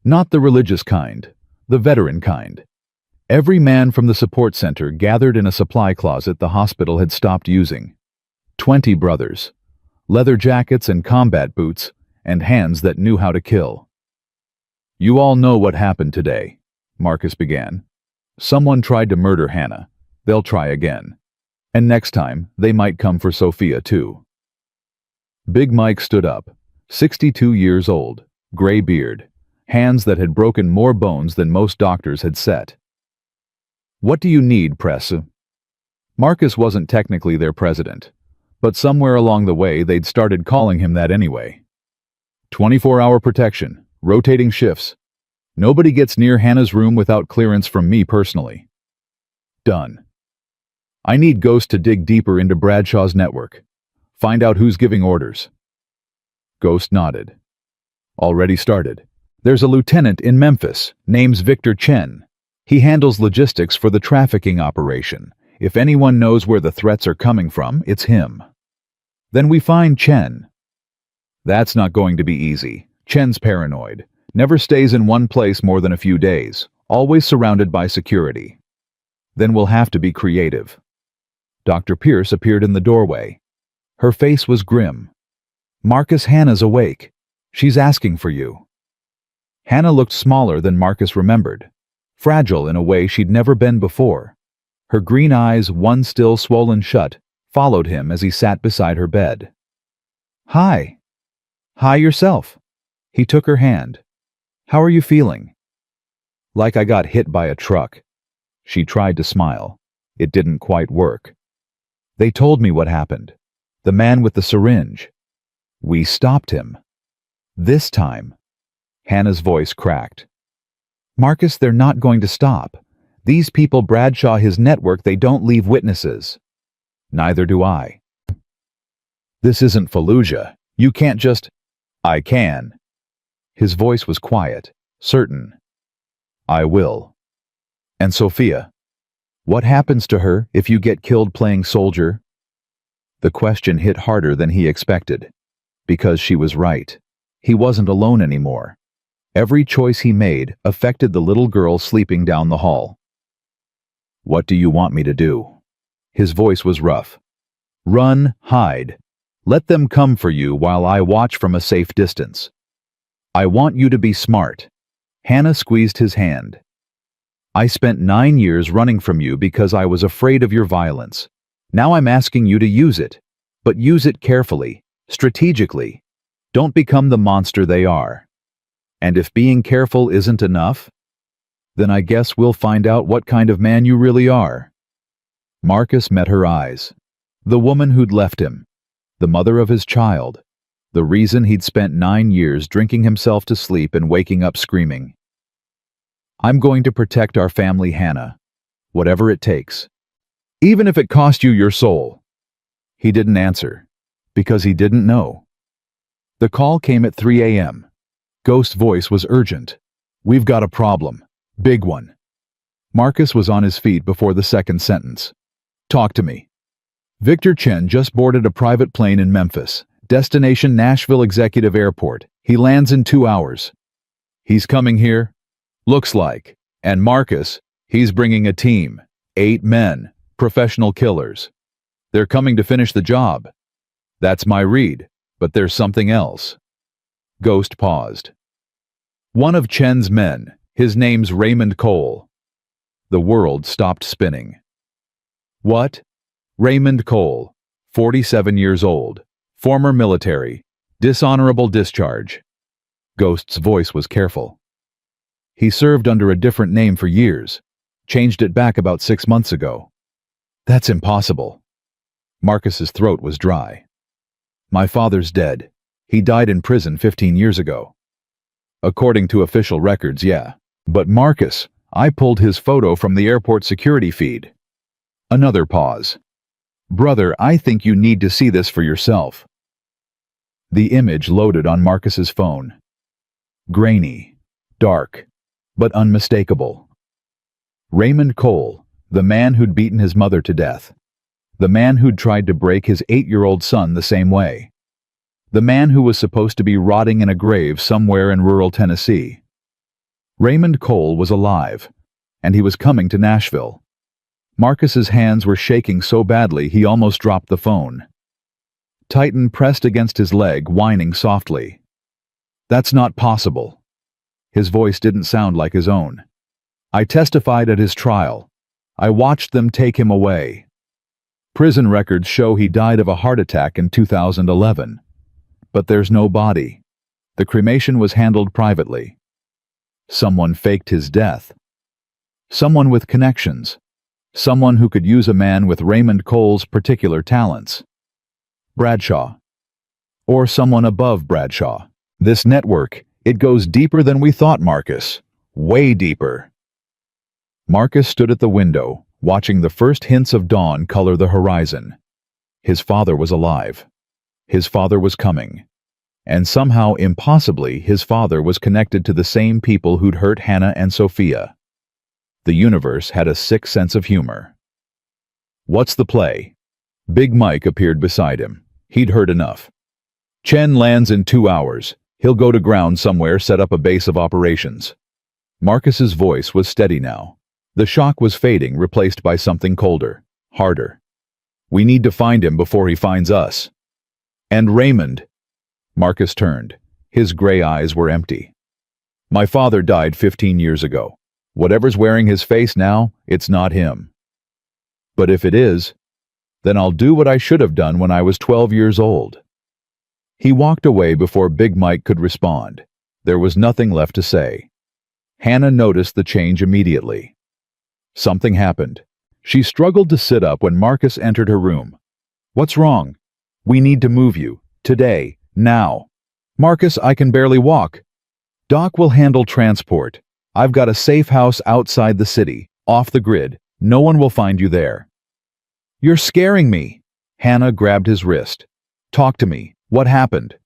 Not the religious kind, the veteran kind. Every man from the support center gathered in a supply closet the hospital had stopped using. 20 brothers. Leather jackets and combat boots, and hands that knew how to kill. You all know what happened today, Marcus began. Someone tried to murder Hannah. They'll try again. And next time, they might come for Sophia too. Big Mike stood up, 62 years old, gray beard, hands that had broken more bones than most doctors had set. What do you need, Press? Marcus wasn't technically their president, but somewhere along the way they'd started calling him that anyway. 24-hour protection, rotating shifts. Nobody gets near Hannah's room without clearance from me personally. Done. I need Ghost to dig deeper into Bradshaw's network. Find out who's giving orders. Ghost nodded. Already started. There's a lieutenant in Memphis, name's Victor Chen. He handles logistics for the trafficking operation. If anyone knows where the threats are coming from, it's him. Then we find Chen. That's not going to be easy. Chen's paranoid. Never stays in one place more than a few days. Always surrounded by security. Then we'll have to be creative. Dr. Pierce appeared in the doorway. Her face was grim. Marcus, Hannah's awake. She's asking for you. Hannah looked smaller than Marcus remembered. Fragile in a way she'd never been before. Her green eyes, one still swollen shut, followed him as he sat beside her bed. Hi. Hi yourself. He took her hand. How are you feeling? Like I got hit by a truck. She tried to smile. It didn't quite work. They told me what happened. The man with the syringe. We stopped him. This time. Hannah's voice cracked. Marcus, they're not going to stop. These people Bradshaw his network, they don't leave witnesses. Neither do I. This isn't Fallujah. You can't just... I can. His voice was quiet, certain. I will. And Sophia? What happens to her if you get killed playing soldier? The question hit harder than he expected. Because she was right. He wasn't alone anymore. Every choice he made affected the little girl sleeping down the hall. What do you want me to do? His voice was rough. Run, hide. Let them come for you while I watch from a safe distance. I want you to be smart. Hannah squeezed his hand. I spent 9 years running from you because I was afraid of your violence. Now I'm asking you to use it. But use it carefully, strategically. Don't become the monster they are. And if being careful isn't enough, then I guess we'll find out what kind of man you really are. Marcus met her eyes. The woman who'd left him. The mother of his child. The reason he'd spent 9 years drinking himself to sleep and waking up screaming. I'm going to protect our family, Hannah. Whatever it takes. Even if it cost you your soul. He didn't answer. Because he didn't know. The call came at 3 a.m. Ghost's voice was urgent. We've got a problem. Big one. Marcus was on his feet before the second sentence. Talk to me. Victor Chen just boarded a private plane in Memphis. Destination Nashville Executive Airport. He lands in 2 hours. He's coming here? Looks like. And Marcus, he's bringing a team. 8 men. Professional killers. They're coming to finish the job. That's my read. But there's something else. Ghost paused. One of Chen's men. His name's Raymond Cole. The world stopped spinning. What? Raymond Cole, 47 years old, former military, dishonorable discharge. Ghost's voice was careful. He served under a different name for years, changed it back about 6 months ago. That's impossible. Marcus's throat was dry. My father's dead. He died in prison 15 years ago. According to official records, yeah. But Marcus, I pulled his photo from the airport security feed. Another pause. Brother, I think you need to see this for yourself. The image loaded on Marcus's phone. Grainy, dark, but unmistakable. Raymond Cole, the man who'd beaten his mother to death. The man who'd tried to break his 8-year-old son the same way. The man who was supposed to be rotting in a grave somewhere in rural Tennessee. Raymond Cole was alive, and he was coming to Nashville. Marcus's hands were shaking so badly he almost dropped the phone. Titan pressed against his leg, whining softly. That's not possible. His voice didn't sound like his own. I testified at his trial. I watched them take him away. Prison records show he died of a heart attack in 2011. But there's no body. The cremation was handled privately. Someone faked his death. Someone with connections. Someone who could use a man with Raymond Cole's particular talents. Bradshaw. Or someone above Bradshaw. This network, it goes deeper than we thought, Marcus. Way deeper. Marcus stood at the window, watching the first hints of dawn color the horizon. His father was alive. His father was coming. And somehow, impossibly, his father was connected to the same people who'd hurt Hannah and Sophia. The universe had a sick sense of humor. What's the play? Big Mike appeared beside him. He'd heard enough. Chen lands in 2 hours. He'll go to ground somewhere, set up a base of operations. Marcus's voice was steady now. The shock was fading, replaced by something colder, harder. We need to find him before he finds us. And Raymond. Marcus turned. His gray eyes were empty. My father died 15 years ago. Whatever's wearing his face now, it's not him. But if it is, then I'll do what I should have done when I was 12 years old. He walked away before Big Mike could respond. There was nothing left to say. Hannah noticed the change immediately. Something happened. She struggled to sit up when Marcus entered her room. What's wrong? We need to move you. Today. Now. Marcus, I can barely walk. Doc will handle transport. I've got a safe house outside the city, off the grid. No one will find you there. You're scaring me. Hannah grabbed his wrist. Talk to me. What happened?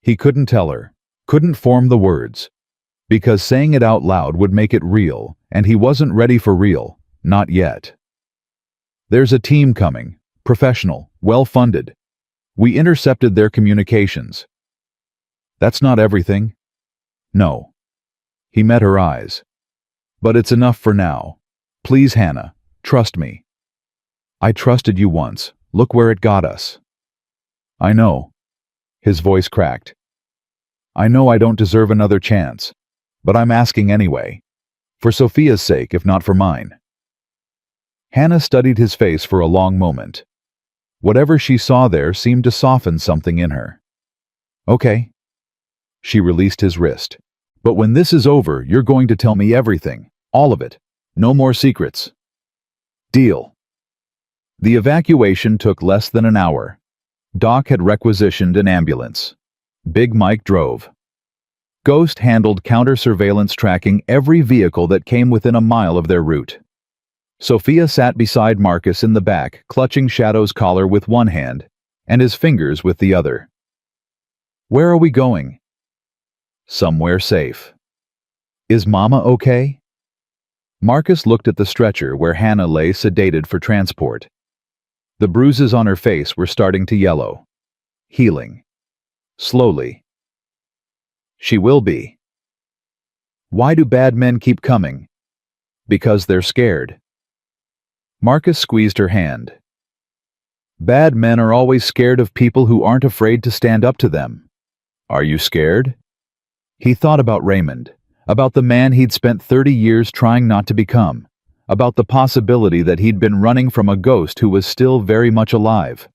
He couldn't tell her, couldn't form the words. Because saying it out loud would make it real, and he wasn't ready for real, not yet. There's a team coming, professional, well-funded. We intercepted their communications. That's not everything. No. He met her eyes. But it's enough for now. Please, Hannah, trust me. I trusted you once. Look where it got us. I know. His voice cracked. I know I don't deserve another chance, but I'm asking anyway. For Sophia's sake, if not for mine. Hannah studied his face for a long moment. Whatever she saw there seemed to soften something in her. Okay. She released his wrist. But when this is over, you're going to tell me everything. All of it. No more secrets. Deal. The evacuation took less than an hour. Doc had requisitioned an ambulance. Big Mike drove. Ghost handled counter-surveillance, tracking every vehicle that came within a mile of their route. Sophia sat beside Marcus in the back, clutching Shadow's collar with one hand and his fingers with the other. Where are we going? Somewhere safe. Is Mama okay? Marcus looked at the stretcher where Hannah lay sedated for transport. The bruises on her face were starting to yellow. Healing. Slowly. She will be. Why do bad men keep coming? Because they're scared. Marcus squeezed her hand. Bad men are always scared of people who aren't afraid to stand up to them. Are you scared? He thought about Raymond, about the man he'd spent 30 years trying not to become, about the possibility that he'd been running from a ghost who was still very much alive.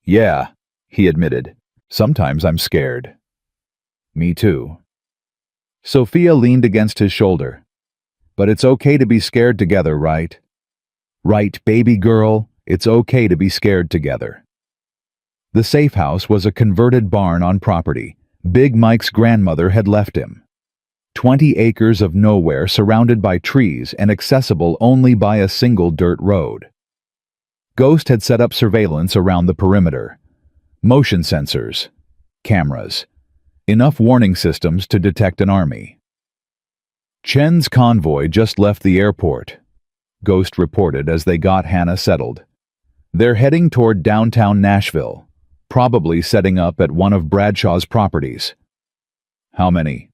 Yeah, he admitted. Sometimes I'm scared. Me too. Sophia leaned against his shoulder. But it's okay to be scared together, right? Right, baby girl, it's okay to be scared together. The safe house was a converted barn on property Big Mike's grandmother had left him. 20 acres of nowhere surrounded by trees and accessible only by a single dirt road. Ghost had set up surveillance around the perimeter. Motion sensors, cameras, enough warning systems to detect an army. Chen's convoy just left the airport, Ghost reported as they got Hannah settled. They're heading toward downtown Nashville, probably setting up at one of Bradshaw's properties. How many?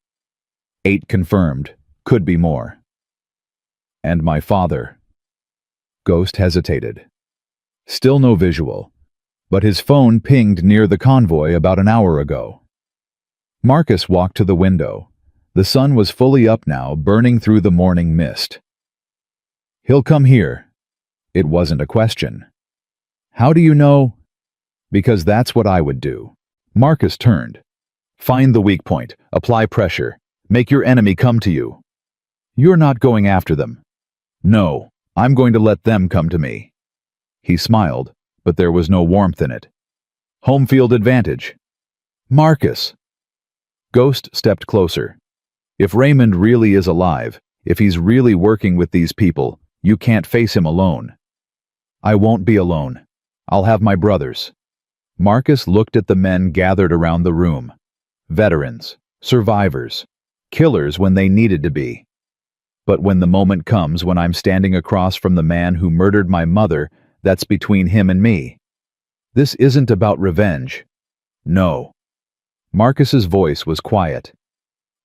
8 confirmed, could be more. And my father. Ghost hesitated. Still no visual, but his phone pinged near the convoy about an hour ago. Marcus walked to the window. The sun was fully up now, burning through the morning mist. He'll come here. It wasn't a question. How do you know? Because that's what I would do. Marcus turned. Find the weak point, apply pressure, make your enemy come to you. You're not going after them. No, I'm going to let them come to me. He smiled, but there was no warmth in it. Home field advantage. Marcus. Ghost stepped closer. If Raymond really is alive, if he's really working with these people, you can't face him alone. I won't be alone. I'll have my brothers. Marcus looked at the men gathered around the room. Veterans, survivors, killers when they needed to be. But when the moment comes when I'm standing across from the man who murdered my mother, that's between him and me. This isn't about revenge. No. Marcus's voice was quiet.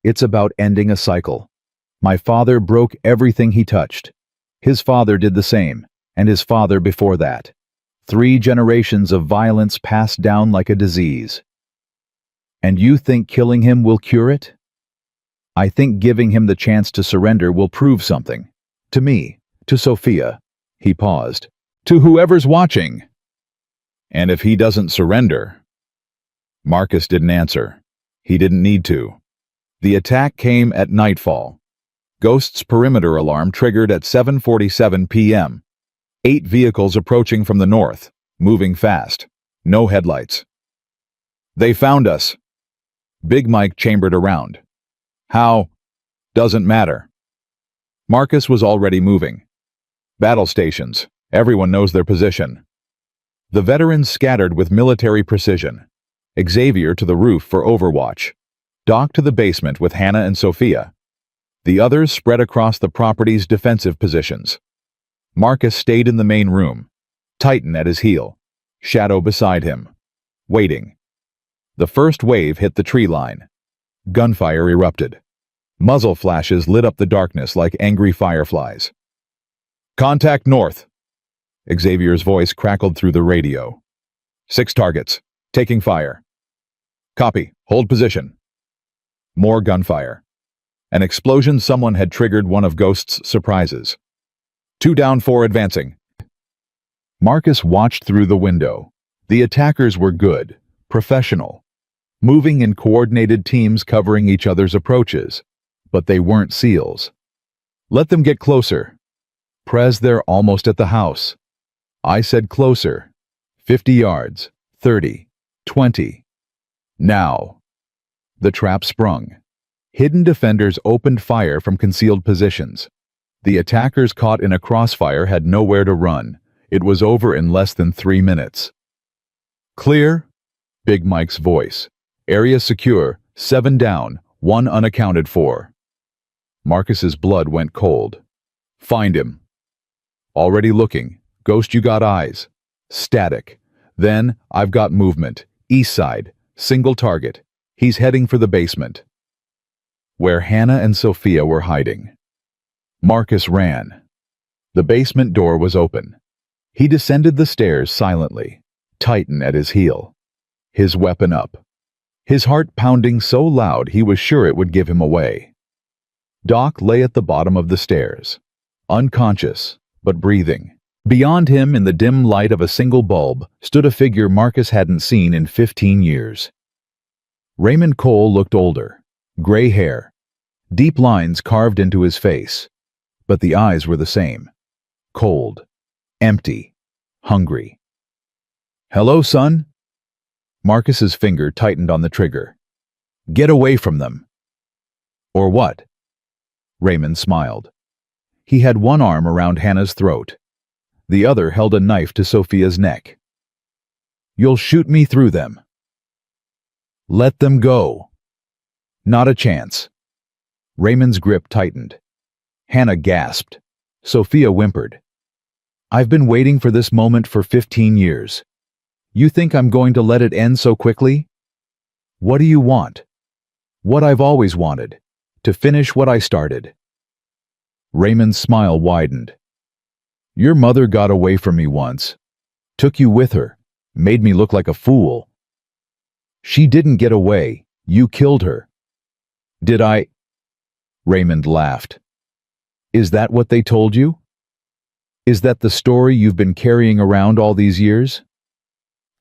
It's about ending a cycle. My father broke everything he touched. His father did the same, and his father before that. 3 generations of violence passed down like a disease. And you think killing him will cure it? I think giving him the chance to surrender will prove something. To me, to Sophia. He paused. To whoever's watching. And if he doesn't surrender? Marcus didn't answer. He didn't need to. The attack came at nightfall. Ghost's perimeter alarm triggered at 7:47 p.m. 8 vehicles approaching from the north, moving fast. No headlights. They found us. Big Mike chambered around. How? Doesn't matter. Marcus was already moving. Battle stations. Everyone knows their position. The veterans scattered with military precision. Xavier to the roof for overwatch. Doc to the basement with Hannah and Sophia. The others spread across the property's defensive positions. Marcus stayed in the main room, Titan at his heel, Shadow beside him, waiting. The first wave hit the tree line. Gunfire erupted. Muzzle flashes lit up the darkness like angry fireflies. Contact north. Xavier's voice crackled through the radio. 6 targets, taking fire. Copy, hold position. More gunfire. An explosion. Someone had triggered one of Ghost's surprises. 2 down, 4 advancing. Marcus watched through the window. The attackers were good, professional, moving in coordinated teams covering each other's approaches. But they weren't SEALs. Let them get closer. Prez, they're almost at the house. I said closer. 50 yards, 30, 20. Now. The trap sprung. Hidden defenders opened fire from concealed positions. The attackers caught in a crossfire had nowhere to run. It was over in less than 3 minutes. Clear? Big Mike's voice. Area secure, 7 down, 1 unaccounted for. Marcus's blood went cold. Find him. Already looking. Ghost, you got eyes. Static. Then, I've got movement. East side. Single target. He's heading for the basement. Where Hannah and Sophia were hiding. Marcus ran. The basement door was open. He descended the stairs silently, Titan at his heel. His weapon up. His heart pounding so loud he was sure it would give him away. Doc lay at the bottom of the stairs, unconscious, but breathing. Beyond him, in the dim light of a single bulb, stood a figure Marcus hadn't seen in 15 years. Raymond Cole looked older, gray hair, deep lines carved into his face, but the eyes were the same. Cold, empty, hungry. Hello, son? Marcus's finger tightened on the trigger. Get away from them. Or what? Raymond smiled. He had one arm around Hannah's throat. The other held a knife to Sophia's neck. You'll shoot me through them. Let them go. Not a chance. Raymond's grip tightened. Hannah gasped. Sophia whimpered. I've been waiting for this moment for 15 years. You think I'm going to let it end so quickly? What do you want? What I've always wanted. To finish what I started. Raymond's smile widened. Your mother got away from me once. Took you with her. Made me look like a fool. She didn't get away. You killed her. Did I? Raymond laughed. Is that what they told you? Is that the story you've been carrying around all these years?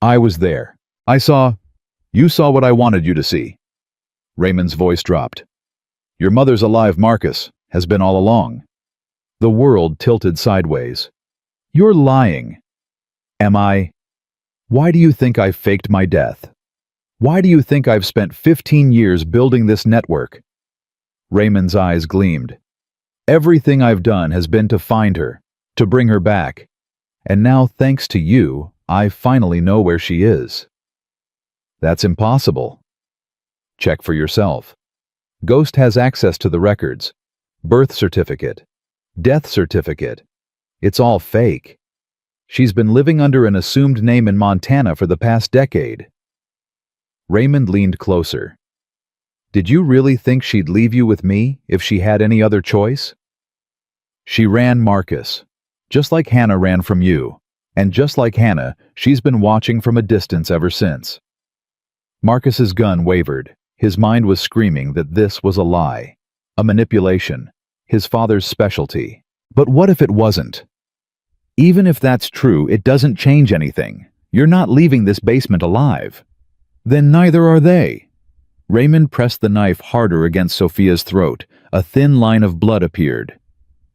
I was there. You saw what I wanted you to see. Raymond's voice dropped. Your mother's alive, Marcus, has been all along. The world tilted sideways. You're lying. Am I? Why do you think I faked my death? Why do you think I've spent 15 years building this network? Raymond's eyes gleamed. Everything I've done has been to find her, to bring her back. And now, thanks to you, I finally know where she is. That's impossible. Check for yourself. Ghost has access to the records. Birth certificate. Death certificate. It's all fake. She's been living under an assumed name in Montana for the past decade. Raymond leaned closer. Did you really think she'd leave you with me if she had any other choice? She ran Marcus, just like Hannah ran from you, and just like Hannah, she's been watching from a distance ever since. Marcus's gun wavered. His mind was screaming that this was a lie, a manipulation, his father's specialty. But what if it wasn't? Even if that's true, it doesn't change anything. You're not leaving this basement alive. Then neither are they. Raymond pressed the knife harder against Sophia's throat. A thin line of blood appeared.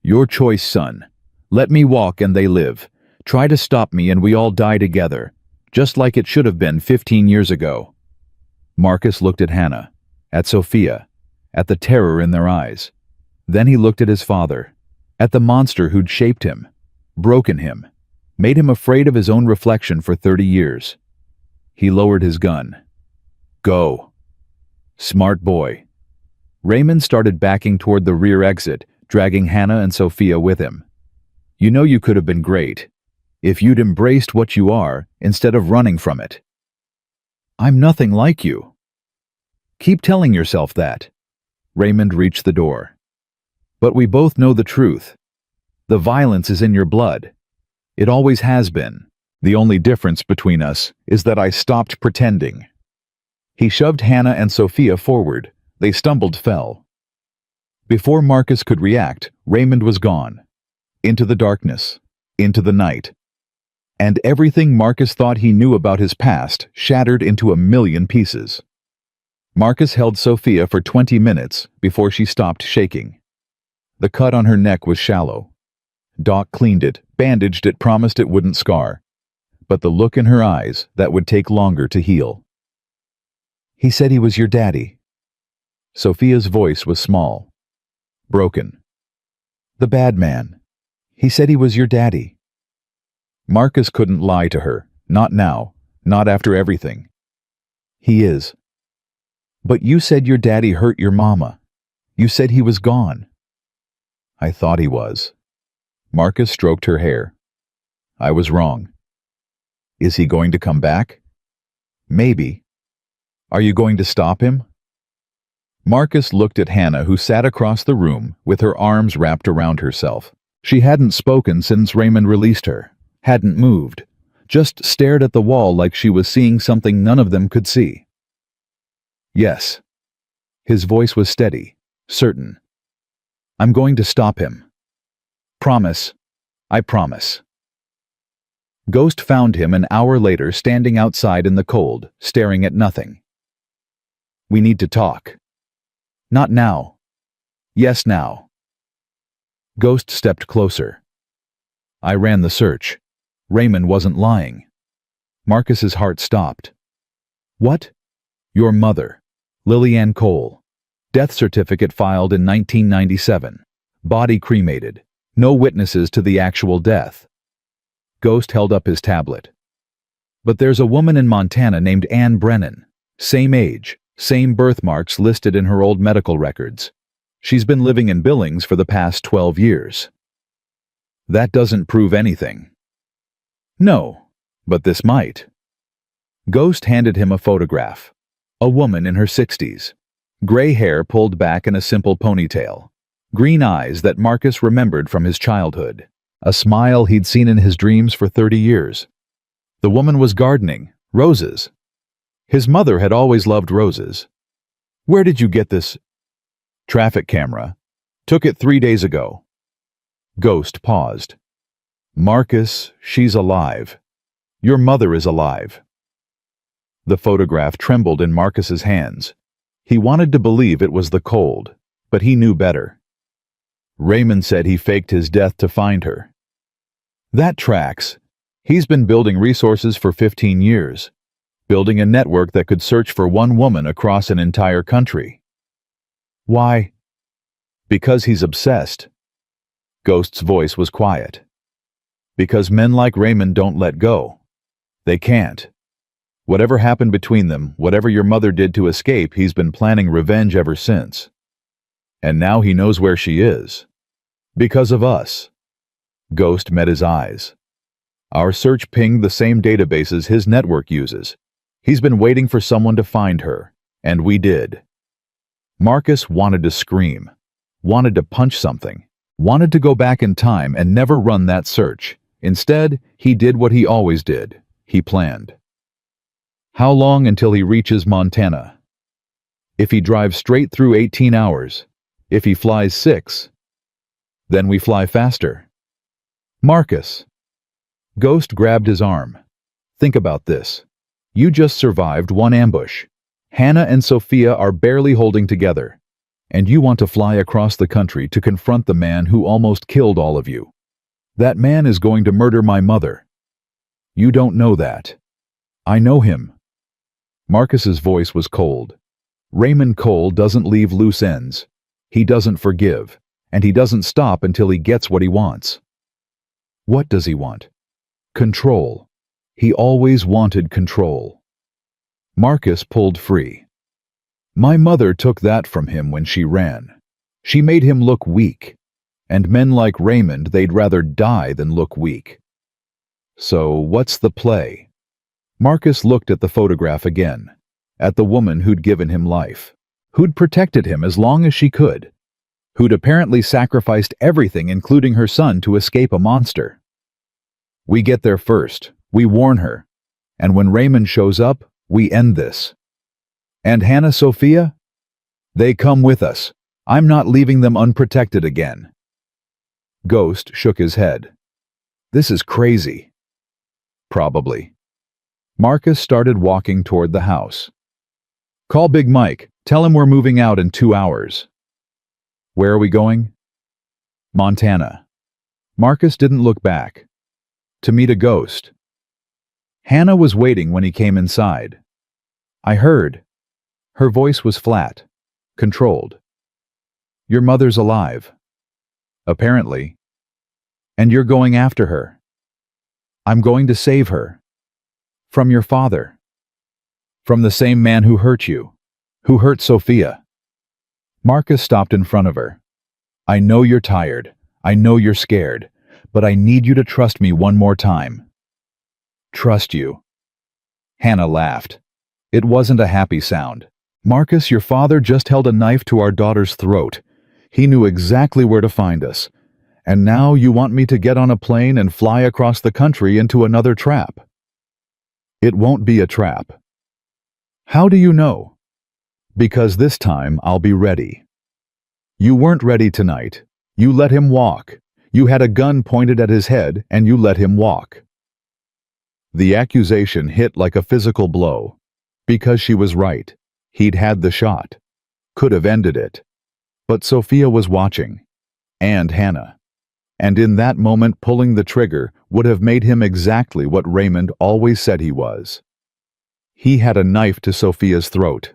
Your choice, son. Let me walk and they live. Try to stop me and we all die together, just like it should have been 15 years ago. Marcus looked at Hannah, at Sophia, at the terror in their eyes. Then he looked at his father, at the monster who'd shaped him, broken him, made him afraid of his own reflection for 30 years. He lowered his gun. Go. Smart boy. Raymond started backing toward the rear exit, dragging Hannah and Sophia with him. You know you could have been great, if you'd embraced what you are instead of running from it. I'm nothing like you. Keep telling yourself that. Raymond reached the door. But we both know the truth. The violence is in your blood. It always has been. The only difference between us is that I stopped pretending. He shoved Hannah and Sophia forward. They stumbled, fell. Before Marcus could react, Raymond was gone. Into the darkness. Into the night. And everything Marcus thought he knew about his past shattered into a million pieces. Marcus held Sophia for 20 minutes before she stopped shaking. The cut on her neck was shallow. Doc cleaned it, bandaged it, promised it wouldn't scar. But the look in her eyes, that would take longer to heal. He said he was your daddy. Sophia's voice was small. Broken. The bad man. He said he was your daddy. Marcus couldn't lie to her. Not now. Not after everything. He is. But you said your daddy hurt your mama. You said he was gone. I thought he was. Marcus stroked her hair. I was wrong. Is he going to come back? Maybe. Are you going to stop him? Marcus looked at Hannah, who sat across the room with her arms wrapped around herself. She hadn't spoken since Raymond released her. Hadn't moved, just stared at the wall like she was seeing something none of them could see. Yes. His voice was steady, certain. I'm going to stop him. Promise. I promise. Ghost found him an hour later standing outside in the cold, staring at nothing. We need to talk. Not now. Yes, now. Ghost stepped closer. I ran the search. Raymond wasn't lying. Marcus's heart stopped. What? Your mother, Lillian Cole. Death certificate filed in 1997. Body cremated. No witnesses to the actual death. Ghost held up his tablet. But there's a woman in Montana named Ann Brennan. Same age, same birthmarks listed in her old medical records. She's been living in Billings for the past 12 years. That doesn't prove anything. No, but this might. Ghost handed him a photograph. A woman in her 60s. Gray hair pulled back in a simple ponytail. Green eyes that Marcus remembered from his childhood. A smile he'd seen in his dreams for 30 years. The woman was gardening. Roses. His mother had always loved roses. Where did you get this? Traffic camera. Took it 3 days ago. Ghost paused. Marcus, she's alive. Your mother is alive. The photograph trembled in Marcus's hands. He wanted to believe it was the cold, but he knew better. Raymond said he faked his death to find her. That tracks. He's been building resources for 15 years, building a network that could search for one woman across an entire country. Why? Because he's obsessed. Ghost's voice was quiet. Because men like Raymond don't let go. They can't. Whatever happened between them, whatever your mother did to escape, he's been planning revenge ever since. And now he knows where she is. Because of us. Ghost met his eyes. Our search pinged the same databases his network uses. He's been waiting for someone to find her, and we did. Marcus wanted to scream, wanted to punch something, wanted to go back in time and never run that search. Instead, he did what he always did. He planned. How long until he reaches Montana? If he drives straight through 18 hours, if he flies 6, then we fly faster. Marcus. Ghost grabbed his arm. Think about this. You just survived one ambush. Hannah and Sophia are barely holding together. And you want to fly across the country to confront the man who almost killed all of you. That man is going to murder my mother. You don't know that. I know him. Marcus's voice was cold. Raymond Cole doesn't leave loose ends. He doesn't forgive. And he doesn't stop until he gets what he wants. What does he want? Control. He always wanted control. Marcus pulled free. My mother took that from him when she ran. She made him look weak. And men like Raymond, they'd rather die than look weak. So what's the play? Marcus looked at the photograph again. At the woman who'd given him life. Who'd protected him as long as she could. Who'd apparently sacrificed everything, including her son, to escape a monster. We get there first. We warn her. And when Raymond shows up, we end this. And Hannah, Sophia? They come with us. I'm not leaving them unprotected again. Ghost shook his head. This is crazy. Probably. Marcus started walking toward the house. Call Big Mike. Tell him we're moving out in 2 hours. Where are we going? Montana. Marcus didn't look back. To meet a ghost. Hannah was waiting when he came inside. I heard. Her voice was flat, controlled. Your mother's alive. Apparently. And you're going after her. I'm going to save her. From your father. From the same man who hurt you. Who hurt Sophia. Marcus stopped in front of her. I know you're tired. I know you're scared. But I need you to trust me one more time. Trust you. Hannah laughed. It wasn't a happy sound. Marcus, your father just held a knife to our daughter's throat. He knew exactly where to find us. And now you want me to get on a plane and fly across the country into another trap. It won't be a trap. How do you know? Because this time I'll be ready. You weren't ready tonight. You let him walk. You had a gun pointed at his head and you let him walk. The accusation hit like a physical blow. Because she was right. He'd had the shot. Could have ended it. But Sophia was watching. And Hannah. And in that moment pulling the trigger would have made him exactly what Raymond always said he was. He had a knife to Sophia's throat.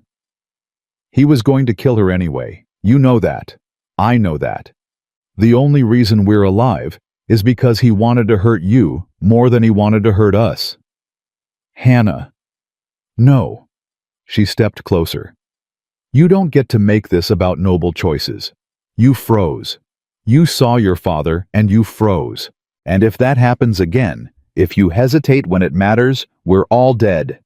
He was going to kill her anyway. You know that. I know that. The only reason we're alive is because he wanted to hurt you more than he wanted to hurt us. Hannah. No. She stepped closer. You don't get to make this about noble choices. You froze. You saw your father and you froze. And if that happens again, if you hesitate when it matters, we're all dead.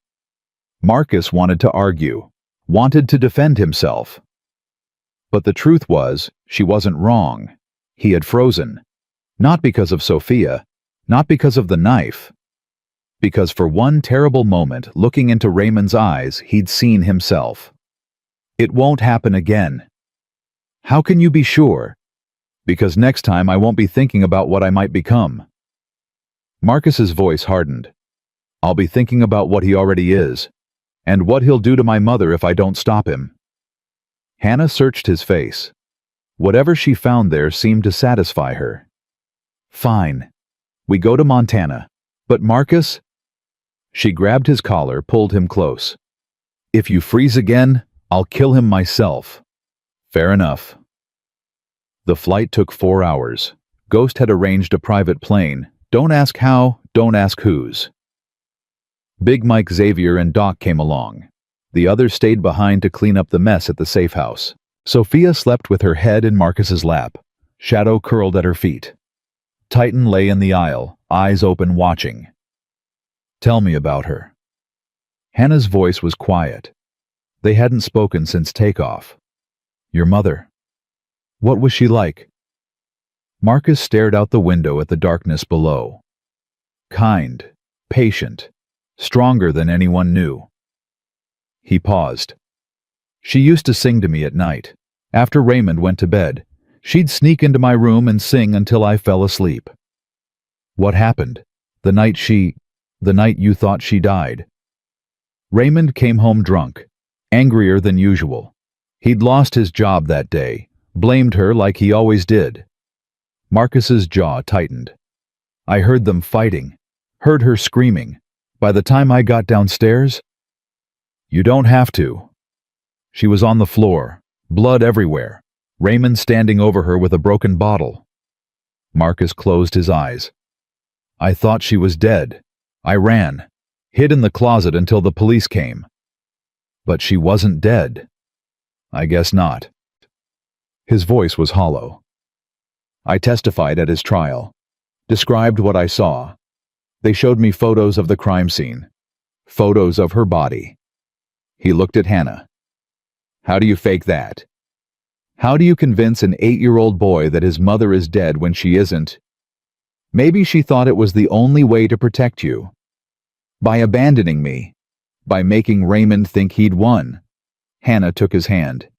Marcus wanted to argue, wanted to defend himself. But the truth was, she wasn't wrong. He had frozen. Not because of Sophia, not because of the knife. Because for one terrible moment, looking into Raymond's eyes, he'd seen himself. It won't happen again. How can you be sure? Because next time I won't be thinking about what I might become. Marcus's voice hardened. I'll be thinking about what he already is, and what he'll do to my mother if I don't stop him. Hannah searched his face. Whatever she found there seemed to satisfy her. Fine. We go to Montana. But Marcus? She grabbed his collar, pulled him close. If you freeze again, I'll kill him myself. Fair enough. The flight took 4 hours. Ghost had arranged a private plane. Don't ask how, don't ask whose. Big Mike, Xavier, and Doc came along. The others stayed behind to clean up the mess at the safe house. Sophia slept with her head in Marcus's lap. Shadow curled at her feet. Titan lay in the aisle, eyes open, watching. Tell me about her. Hannah's voice was quiet. They hadn't spoken since takeoff. Your mother. What was she like? Marcus stared out the window at the darkness below. Kind, patient, stronger than anyone knew. He paused. She used to sing to me at night. After Raymond went to bed, she'd sneak into my room and sing until I fell asleep. What happened? The night you thought she died. Raymond came home drunk, angrier than usual. He'd lost his job that day, blamed her like he always did. Marcus's jaw tightened. I heard them fighting, heard her screaming. By the time I got downstairs, you don't have to. She was on the floor, blood everywhere, Raymond standing over her with a broken bottle. Marcus closed his eyes. I thought she was dead. I ran, hid in the closet until the police came. But she wasn't dead. I guess not. His voice was hollow. I testified at his trial, described what I saw. They showed me photos of the crime scene, photos of her body. He looked at Hannah. How do you fake that? How do you convince an 8-year-old boy that his mother is dead when she isn't? Maybe she thought it was the only way to protect you. By abandoning me. By making Raymond think he'd won. Hannah took his hand.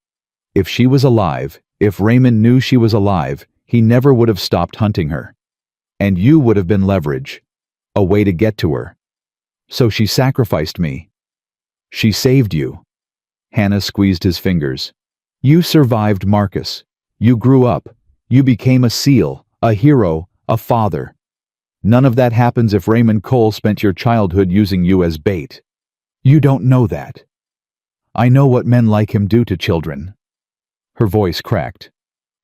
If she was alive, if Raymond knew she was alive, he never would have stopped hunting her. And you would have been leverage. A way to get to her. So she sacrificed me. She saved you. Hannah squeezed his fingers. You survived Marcus. You grew up. You became a SEAL, a hero, a father. None of that happens if Raymond Cole spent your childhood using you as bait. You don't know that. I know what men like him do to children. Her voice cracked.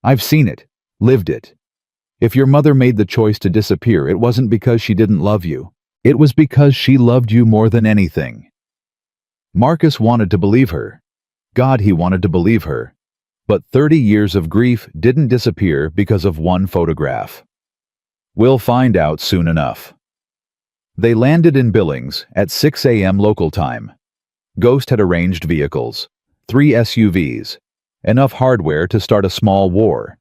I've seen it, lived it. If your mother made the choice to disappear, it wasn't because she didn't love you. It was because she loved you more than anything. Marcus wanted to believe her. God, he wanted to believe her. But 30 years of grief didn't disappear because of one photograph. We'll find out soon enough. They landed in Billings at 6 a.m. local time. Ghost had arranged vehicles, 3 SUVs, enough hardware to start a small war.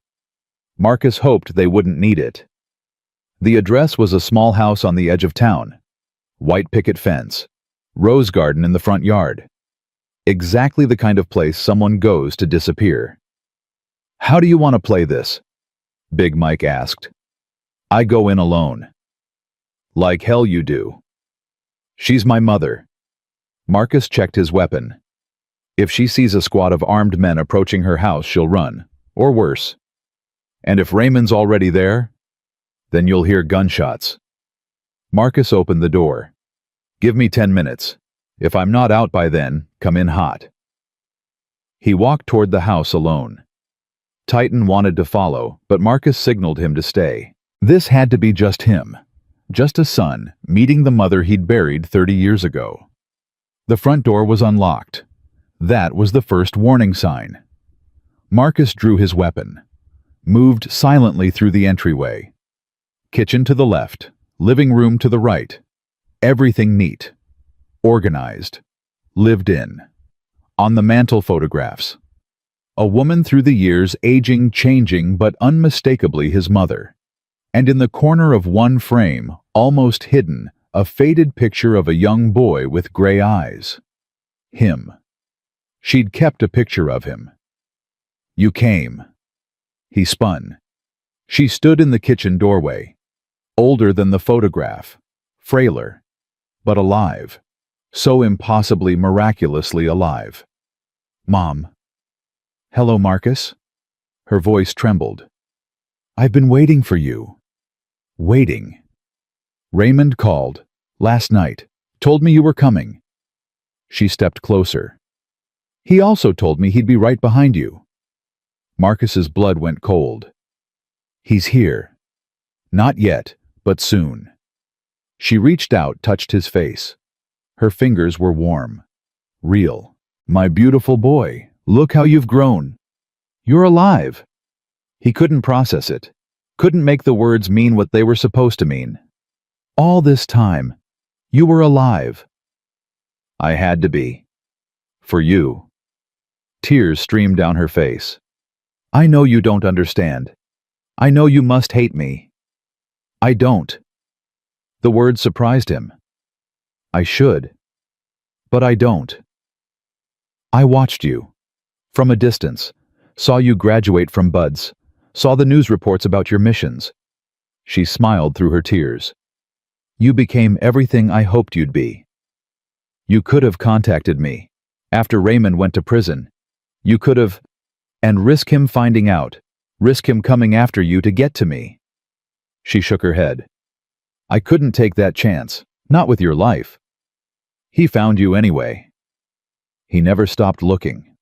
Marcus hoped they wouldn't need it. The address was a small house on the edge of town. White picket fence, rose garden in the front yard. Exactly the kind of place someone goes to disappear. How do you want to play this? Big Mike asked. I go in alone. Like hell you do. She's my mother. Marcus checked his weapon. If she sees a squad of armed men approaching her house, she'll run, or worse. And if Raymond's already there, then you'll hear gunshots. Marcus opened the door. Give me 10 minutes. If I'm not out by then, come in hot." He walked toward the house alone. Titan wanted to follow, but Marcus signaled him to stay. This had to be just him. Just a son, meeting the mother he'd buried 30 years ago. The front door was unlocked. That was the first warning sign. Marcus drew his weapon, moved silently through the entryway. Kitchen to the left, living room to the right. Everything neat, organized, lived in. On the mantel photographs. A woman through the years, aging, changing, but unmistakably his mother. And in the corner of one frame, almost hidden, a faded picture of a young boy with gray eyes. Him. She'd kept a picture of him. "You came." He spun. She stood in the kitchen doorway. Older than the photograph. Frailer. But alive. So impossibly, miraculously alive. "Mom." "Hello, Marcus." Her voice trembled. "I've been waiting for you." Waiting. "Raymond called. Last night. Told me you were coming." She stepped closer. "He also told me he'd be right behind you." Marcus's blood went cold. "He's here." "Not yet, but soon." She reached out, touched his face. Her fingers were warm. Real. "My beautiful boy, look how you've grown. You're alive." He couldn't process it. Couldn't make the words mean what they were supposed to mean. "All this time, you were alive." "I had to be. For you." Tears streamed down her face. "I know you don't understand. I know you must hate me." "I don't." The word surprised him. "I should. But I don't. I watched you. From a distance. Saw you graduate from Buds. Saw the news reports about your missions." She smiled through her tears. "You became everything I hoped you'd be. You could have contacted me. After Raymond went to prison. You could have... And risk him finding out. Risk him coming after you to get to me." She shook her head. "I couldn't take that chance. Not with your life. He found you anyway. He never stopped looking."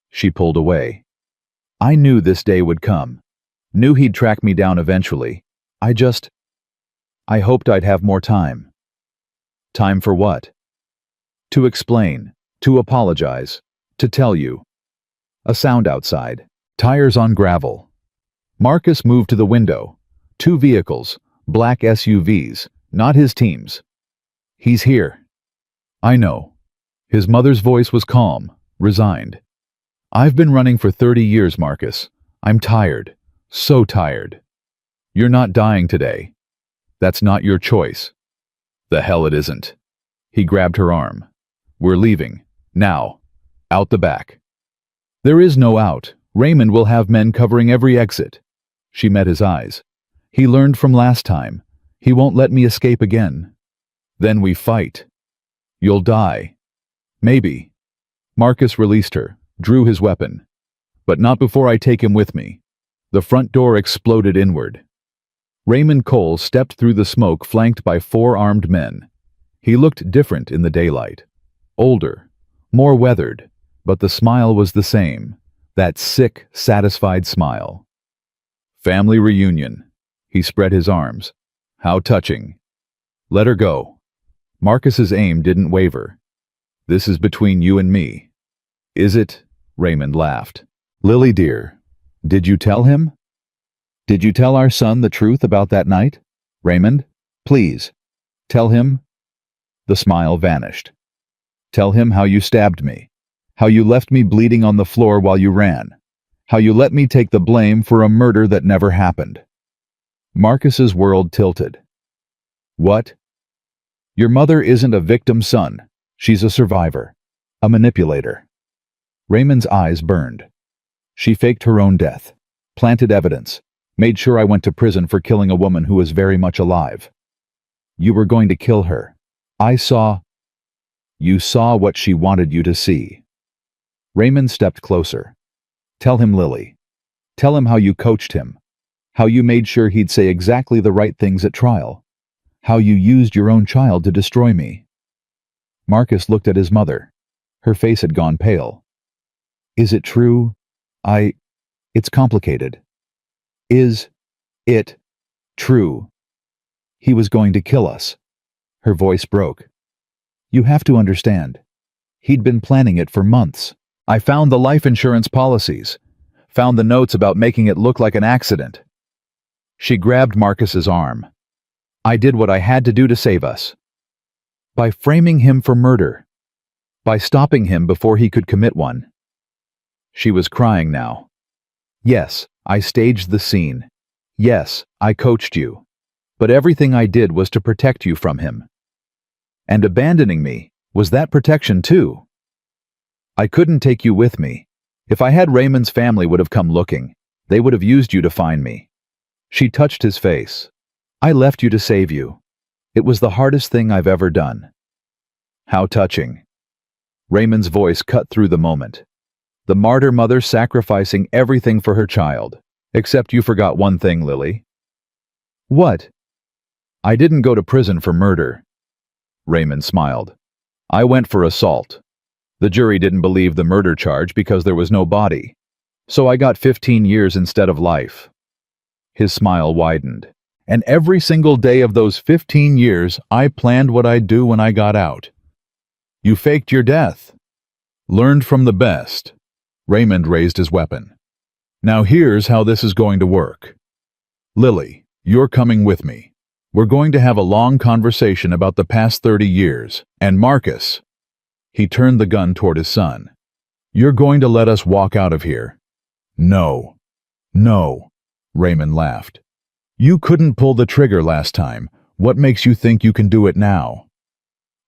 She pulled away. "I knew this day would come. Knew he'd track me down eventually. I hoped I'd have more time." "Time for what?" "To explain. To apologize. To tell you." A sound outside. Tires on gravel. Marcus moved to the window. 2 vehicles. Black SUVs. Not his team's. "He's here." "I know." His mother's voice was calm, resigned. "I've been running for 30 years, Marcus. I'm tired. So tired. You're not dying today. That's not your choice." "The hell it isn't." He grabbed her arm. "We're leaving. Now. Out the back." "There is no out. Raymond will have men covering every exit." She met his eyes. "He learned from last time. He won't let me escape again." "Then we fight." "You'll die." "Maybe." Marcus released her, drew his weapon. "But not before I take him with me." The front door exploded inward. Raymond Cole stepped through the smoke, flanked by 4 armed men. He looked different in the daylight. Older, more weathered, but the smile was the same. That sick, satisfied smile. "Family reunion." He spread his arms. "How touching." "Let her go." Marcus's aim didn't waver. "This is between you and me." "Is it?" Raymond laughed. "Lily dear, did you tell him? Did you tell our son the truth about that night? Raymond, please, tell him." The smile vanished. "Tell him how you stabbed me. How you left me bleeding on the floor while you ran. How you let me take the blame for a murder that never happened." Marcus's world tilted. "What?" "Your mother isn't a victim's son. She's a survivor. A manipulator." Raymond's eyes burned. "She faked her own death. Planted evidence. Made sure I went to prison for killing a woman who was very much alive. You were going to kill her. I saw..." "You saw what she wanted you to see." Raymond stepped closer. "Tell him, Lily. Tell him how you coached him. How you made sure he'd say exactly the right things at trial. How you used your own child to destroy me." Marcus looked at his mother. Her face had gone pale. Is it true? It's complicated. Is it true? He was going to kill us. Her voice broke. You have to understand. He'd been planning it for months. I found the life insurance policies. Found the notes about making it look like an accident. She grabbed Marcus's arm. I did what I had to do to save us. By framing him for murder. By stopping him before he could commit one. She was crying now. Yes, I staged the scene. Yes, I coached you. But everything I did was to protect you from him. And abandoning me, was that protection too? I couldn't take you with me. If I had, Raymond's family would have come looking. They would have used you to find me. She touched his face. I left you to save you. It was the hardest thing I've ever done. How touching. Raymond's voice cut through the moment. The martyr mother sacrificing everything for her child. Except you forgot one thing, Lily. What? I didn't go to prison for murder. Raymond smiled. I went for assault. The jury didn't believe the murder charge because there was no body. So I got 15 years instead of life. His smile widened. And every single day of those 15 years, I planned what I'd do when I got out. You faked your death. Learned from the best. Raymond raised his weapon. Now here's how this is going to work. Lily, you're coming with me. We're going to have a long conversation about the past 30 years. And Marcus, he turned the gun toward his son. You're going to let us walk out of here. No. No. Raymond laughed. You couldn't pull the trigger last time. What makes you think you can do it now?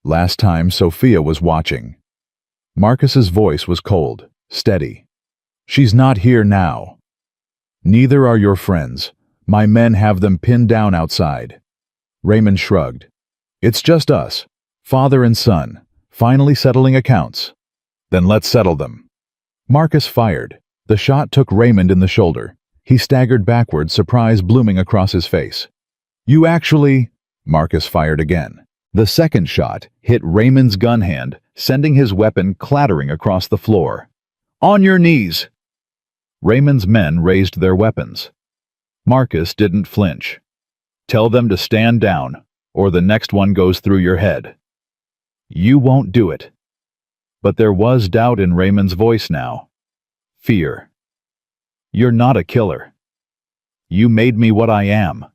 Last time Sophia was watching. Marcus's voice was cold, steady. She's not here now. Neither are your friends. My men have them pinned down outside. Raymond shrugged. It's just us, father and son, finally settling accounts. Then let's settle them. Marcus fired. The shot took Raymond in the shoulder. He staggered backward, surprise blooming across his face. You actually... Marcus fired again. The second shot hit Raymond's gun hand, sending his weapon clattering across the floor. On your knees! Raymond's men raised their weapons. Marcus didn't flinch. Tell them to stand down, or the next one goes through your head. You won't do it. But there was doubt in Raymond's voice now. Fear. You're not a killer. You made me what I am.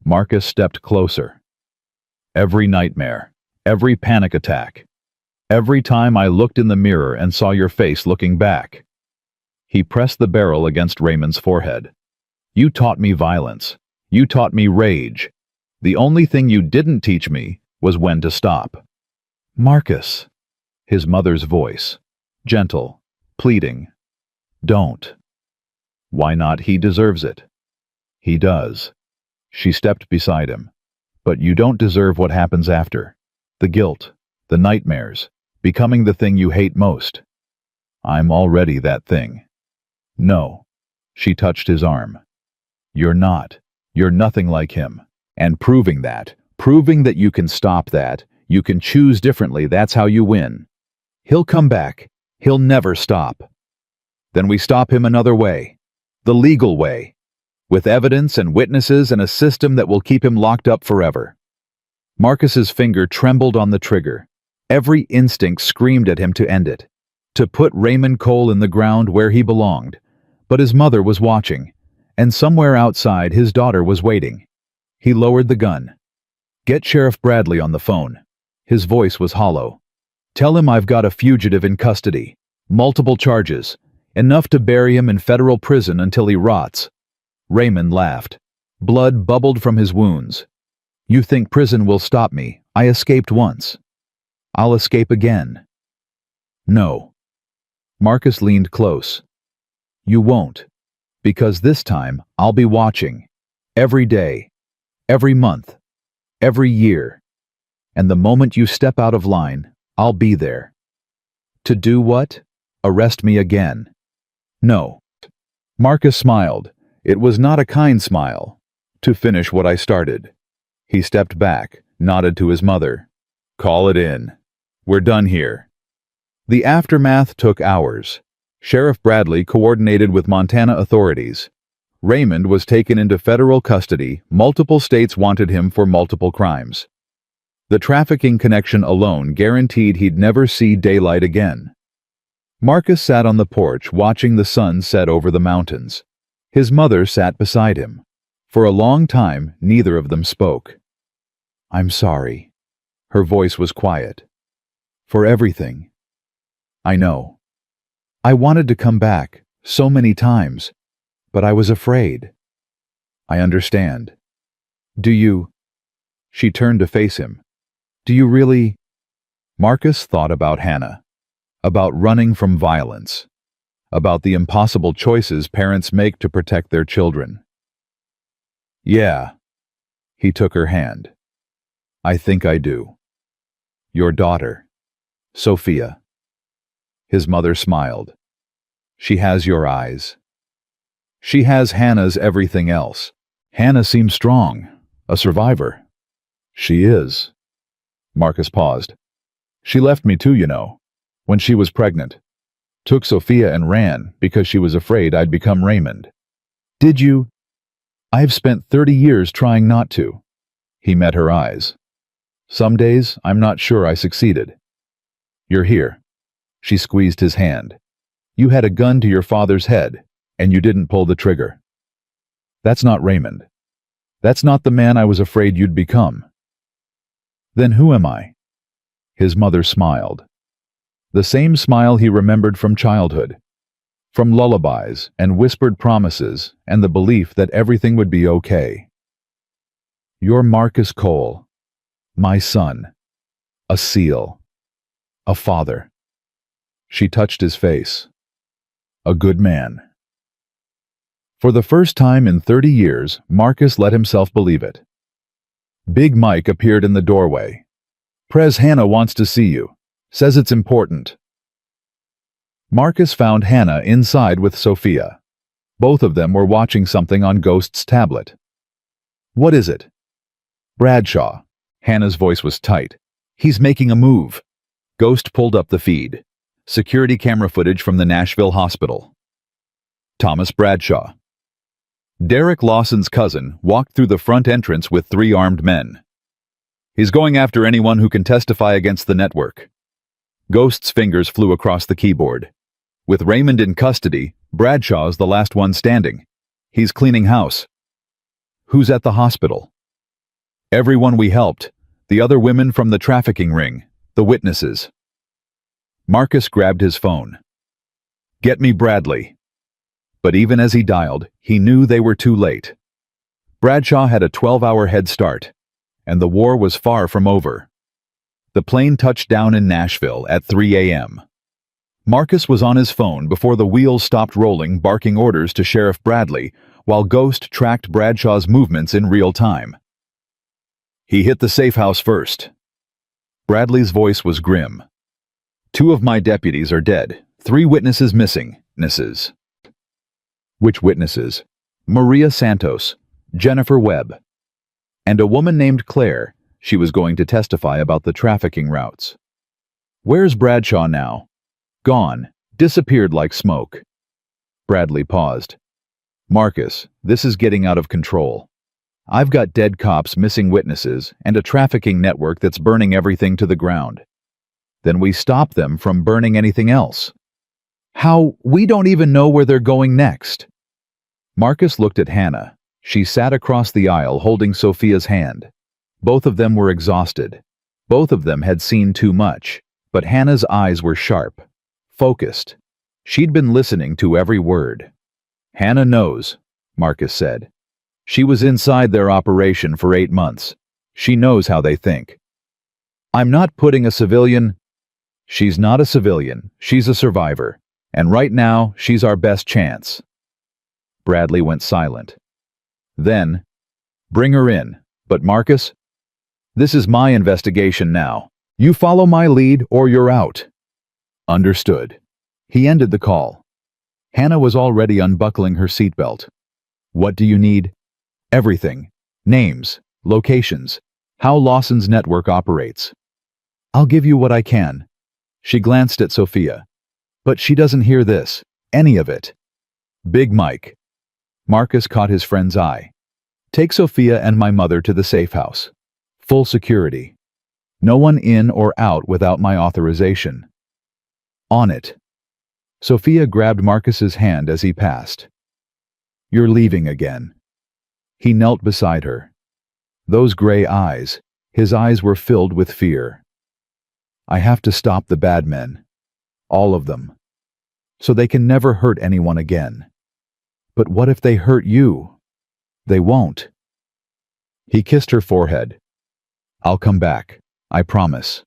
Marcus stepped closer. Every nightmare, every panic attack, every time I looked in the mirror and saw your face looking back. He pressed the barrel against Raymond's forehead. You taught me violence. You taught me rage. The only thing you didn't teach me was when to stop. Marcus. His mother's voice. Gentle. Pleading. Don't. Why not? He deserves it. He does. She stepped beside him. But you don't deserve what happens after. The guilt. The nightmares. Becoming the thing you hate most. I'm already that thing. No. She touched his arm. You're not. You're nothing like him. And proving that you can stop that, you can choose differently, that's how you win. He'll come back. He'll never stop. Then we stop him another way. The legal way. With evidence and witnesses and a system that will keep him locked up forever. Marcus's finger trembled on the trigger. Every instinct screamed at him to end it. To put Raymond Cole in the ground where he belonged. But his mother was watching. And somewhere outside his daughter was waiting. He lowered the gun. Get Sheriff Bradley on the phone. His voice was hollow. Tell him I've got a fugitive in custody. Multiple charges. Enough to bury him in federal prison until he rots. Raymond laughed. Blood bubbled from his wounds. You think prison will stop me? I escaped once. I'll escape again. No. Marcus leaned close. You won't. Because this time, I'll be watching. Every day. Every month. Every year. And the moment you step out of line, I'll be there. To do what? Arrest me again. No. Marcus smiled. It was not a kind smile. To finish what I started. He stepped back, nodded to his mother. Call it in. We're done here. The aftermath took hours. Sheriff Bradley coordinated with Montana authorities. Raymond was taken into federal custody. Multiple states wanted him for multiple crimes. The trafficking connection alone guaranteed he'd never see daylight again. Marcus sat on the porch watching the sun set over the mountains. His mother sat beside him. For a long time, neither of them spoke. "I'm sorry." Her voice was quiet. "For everything." "I know. I wanted to come back so many times, but I was afraid." "I understand. Do you—" She turned to face him. "Do you really—" Marcus thought about Hannah, about running from violence, about the impossible choices parents make to protect their children. "Yeah." He took her hand. "I think I do. Your daughter, Sophia." His mother smiled. "She has your eyes. She has Hannah's everything else. Hannah seems strong, a survivor." "She is." Marcus paused. "She left me too, you know, when she was pregnant. Took Sophia and ran because she was afraid I'd become Raymond." "Did you?" "I've spent 30 years trying not to." He met her eyes. "Some days I'm not sure I succeeded." "You're here." She squeezed his hand. "You had a gun to your father's head, and you didn't pull the trigger. That's not Raymond. That's not the man I was afraid you'd become." "Then who am I?" His mother smiled. The same smile he remembered from childhood, from lullabies and whispered promises and the belief that everything would be okay. "You're Marcus Cole, my son, a SEAL, a father." She touched his face. "A good man." For the first time in 30 years, Marcus let himself believe it. Big Mike appeared in the doorway. "Pres Hannah wants to see you. Says it's important." Marcus found Hannah inside with Sophia. Both of them were watching something on Ghost's tablet. "What is it?" "Bradshaw." Hannah's voice was tight. "He's making a move." Ghost pulled up the feed. Security camera footage from the Nashville hospital. Thomas Bradshaw. Derek Lawson's cousin walked through the front entrance with 3 armed men. "He's going after anyone who can testify against the network." Ghost's fingers flew across the keyboard. With Raymond in custody, Bradshaw's the last one standing. He's cleaning house. "Who's at the hospital?" "Everyone we helped. The other women from the trafficking ring. The witnesses." Marcus grabbed his phone. "Get me Bradley." But even as he dialed, he knew they were too late. Bradshaw had a 12-hour head start, and the war was far from over. The plane touched down in Nashville at 3 a.m. Marcus was on his phone before the wheels stopped rolling, barking orders to Sheriff Bradley, while Ghost tracked Bradshaw's movements in real time. "He hit the safe house first." Bradley's voice was grim. "2 of my deputies are dead. 3 witnesses missing. Nisses." "Which witnesses?" "Maria Santos, Jennifer Webb, and a woman named Claire. She was going to testify about the trafficking routes." "Where's Bradshaw now?" "Gone. Disappeared like smoke." Bradley paused. "Marcus, this is getting out of control. I've got dead cops, missing witnesses, and a trafficking network that's burning everything to the ground. Then we stop them from burning anything else. How? We don't even know where they're going next." Marcus looked at Hannah. She sat across the aisle holding Sophia's hand. Both of them were exhausted. Both of them had seen too much, but Hannah's eyes were sharp, focused. She'd been listening to every word. "Hannah knows," Marcus said. "She was inside their operation for 8 months. She knows how they think." "I'm not putting a civilian—" "She's not a civilian. She's a survivor. And right now, she's our best chance." Bradley went silent. Then, "Bring her in. But Marcus, this is my investigation now. You follow my lead or you're out." "Understood." He ended the call. Hannah was already unbuckling her seatbelt. "What do you need?" "Everything. Names, locations, how Lawson's network operates." I'll give you what I can. She glanced at Sophia. But she doesn't hear this. Any of it. Big Mike. Marcus caught his friend's eye. Take Sophia and my mother to the safe house. Full security. No one in or out without my authorization. On it. Sophia grabbed Marcus's hand as he passed. You're leaving again. He knelt beside her. Those gray eyes, his eyes were filled with fear. I have to stop the bad men. All of them. So they can never hurt anyone again. But what if they hurt you? They won't. He kissed her forehead. I'll come back. I promise.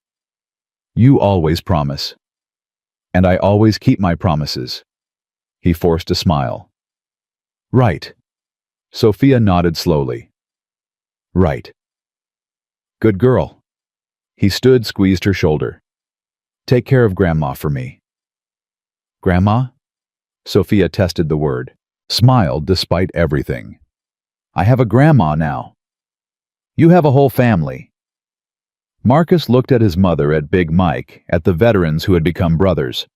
You always promise. And I always keep my promises. He forced a smile. Right. Sophia nodded slowly. Right. Good girl. He stood, squeezed her shoulder. Take care of Grandma for me. Grandma? Sophia tested the word, smiled despite everything. I have a grandma now. You have a whole family. Marcus looked at his mother, at Big Mike, at the veterans who had become brothers.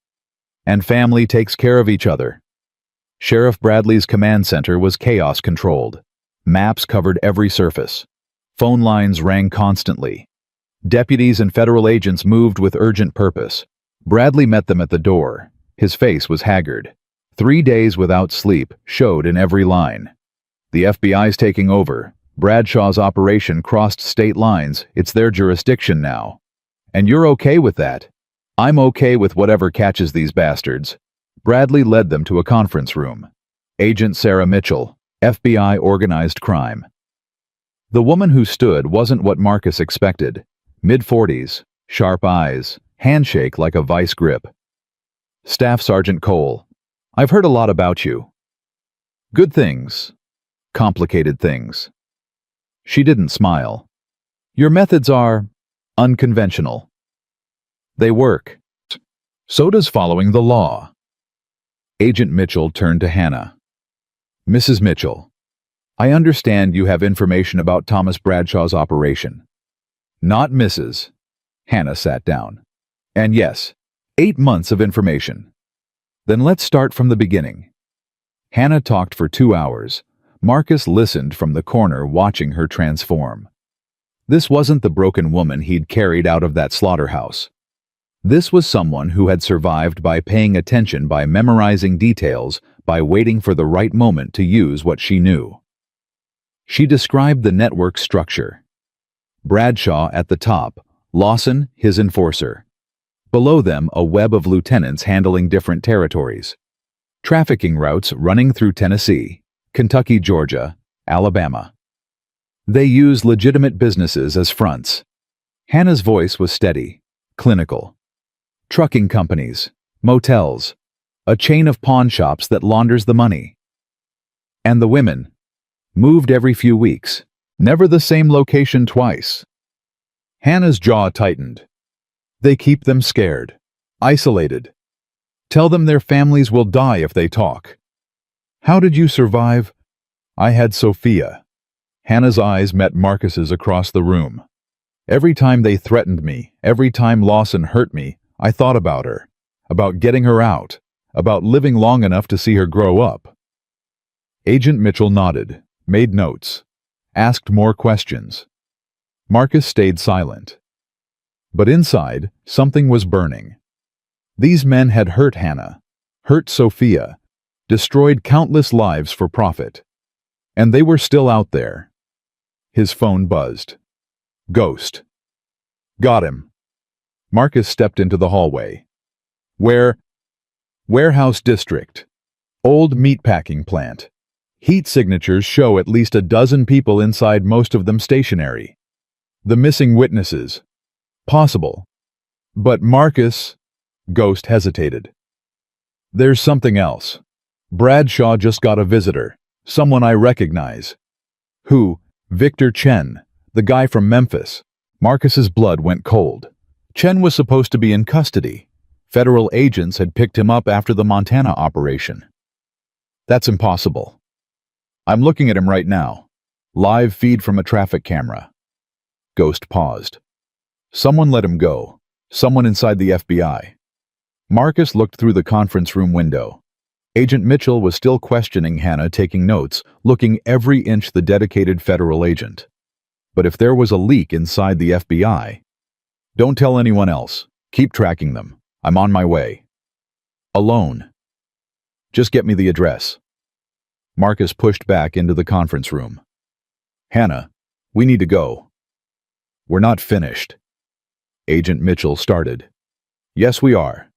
And family takes care of each other. Sheriff Bradley's command center was chaos-controlled. Maps covered every surface. Phone lines rang constantly. Deputies and federal agents moved with urgent purpose. Bradley met them at the door. His face was haggard. 3 days without sleep showed in every line. The FBI's taking over. Bradshaw's operation crossed state lines. It's their jurisdiction now. And you're okay with that? I'm okay with whatever catches these bastards. Bradley led them to a conference room. Agent Sarah Mitchell, FBI Organized Crime. The woman who stood wasn't what Marcus expected. Mid-40s, sharp eyes, handshake like a vice grip. Staff Sergeant Cole, I've heard a lot about you. Good things. Complicated things. She didn't smile. Your methods are unconventional. They work. So does following the law. Agent Mitchell turned to Hannah. Mrs. Mitchell, I understand you have information about Thomas Bradshaw's operation. Not Mrs. Hannah sat down. And yes, 8 months of information. Then let's start from the beginning. Hannah talked for 2 hours. Marcus listened from the corner, watching her transform. This wasn't the broken woman he'd carried out of that slaughterhouse. This was someone who had survived by paying attention, by memorizing details, by waiting for the right moment to use what she knew. She described the network structure. Bradshaw at the top, Lawson, his enforcer. Below them, a web of lieutenants handling different territories. Trafficking routes running through Tennessee, Kentucky, Georgia, Alabama. They use legitimate businesses as fronts. Hannah's voice was steady, clinical. Trucking companies, motels, a chain of pawn shops that launders the money. And the women, moved every few weeks, never the same location twice. Hannah's jaw tightened. They keep them scared, isolated. Tell them their families will die if they talk. How did you survive? I had Sophia. Hannah's eyes met Marcus's across the room. Every time they threatened me, every time Lawson hurt me, I thought about her, about getting her out, about living long enough to see her grow up. Agent Mitchell nodded, made notes, asked more questions. Marcus stayed silent. But inside, something was burning. These men had hurt Hannah, hurt Sophia, destroyed countless lives for profit. And they were still out there. His phone buzzed. Ghost. Got him. Marcus stepped into the hallway. Warehouse district. Old meatpacking plant. Heat signatures show at least a dozen people inside, most of them stationary. The missing witnesses. Possible. But Marcus... Ghost hesitated. There's something else. Bradshaw just got a visitor. Someone I recognize. Who? Victor Chen, the guy from Memphis. Marcus's blood went cold. Chen was supposed to be in custody. Federal agents had picked him up after the Montana operation. That's impossible. I'm looking at him right now. Live feed from a traffic camera. Ghost paused. Someone let him go. Someone inside the FBI. Marcus looked through the conference room window. Agent Mitchell was still questioning Hannah, taking notes, looking every inch the dedicated federal agent. But if there was a leak inside the FBI... Don't tell anyone else. Keep tracking them. I'm on my way. Alone. Just get me the address. Marcus pushed back into the conference room. Hannah, we need to go. We're not finished. Agent Mitchell started. Yes, we are.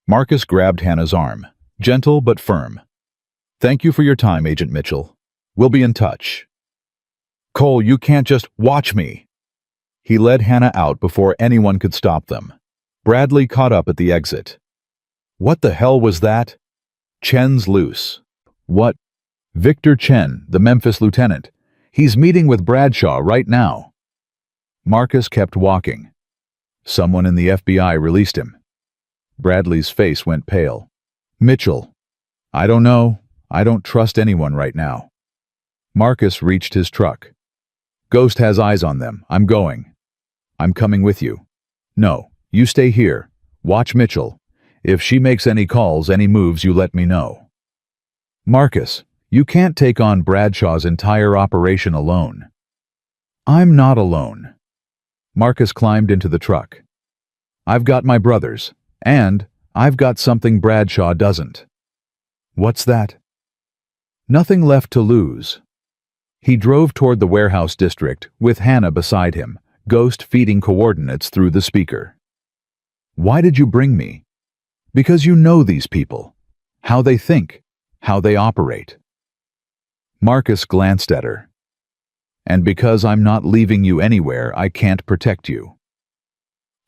Marcus grabbed Hannah's arm, gentle but firm. Thank you for your time, Agent Mitchell. We'll be in touch. Cole, you can't just watch me. He led Hannah out before anyone could stop them. Bradley caught up at the exit. What the hell was that? Chen's loose. What? Victor Chen, the Memphis lieutenant. He's meeting with Bradshaw right now. Marcus kept walking. Someone in the FBI released him. Bradley's face went pale. Mitchell. I don't know. I don't trust anyone right now. Marcus reached his truck. Ghost has eyes on them. I'm going. I'm coming with you. No, you stay here. Watch Mitchell. If she makes any calls, any moves, you let me know. Marcus, you can't take on Bradshaw's entire operation alone. I'm not alone. Marcus climbed into the truck. I've got my brothers, and I've got something Bradshaw doesn't. What's that? Nothing left to lose. He drove toward the warehouse district, with Hannah beside him, Ghost feeding coordinates through the speaker. Why did you bring me? Because you know these people. How they think. How they operate. Marcus glanced at her. And because I'm not leaving you anywhere, I can't protect you.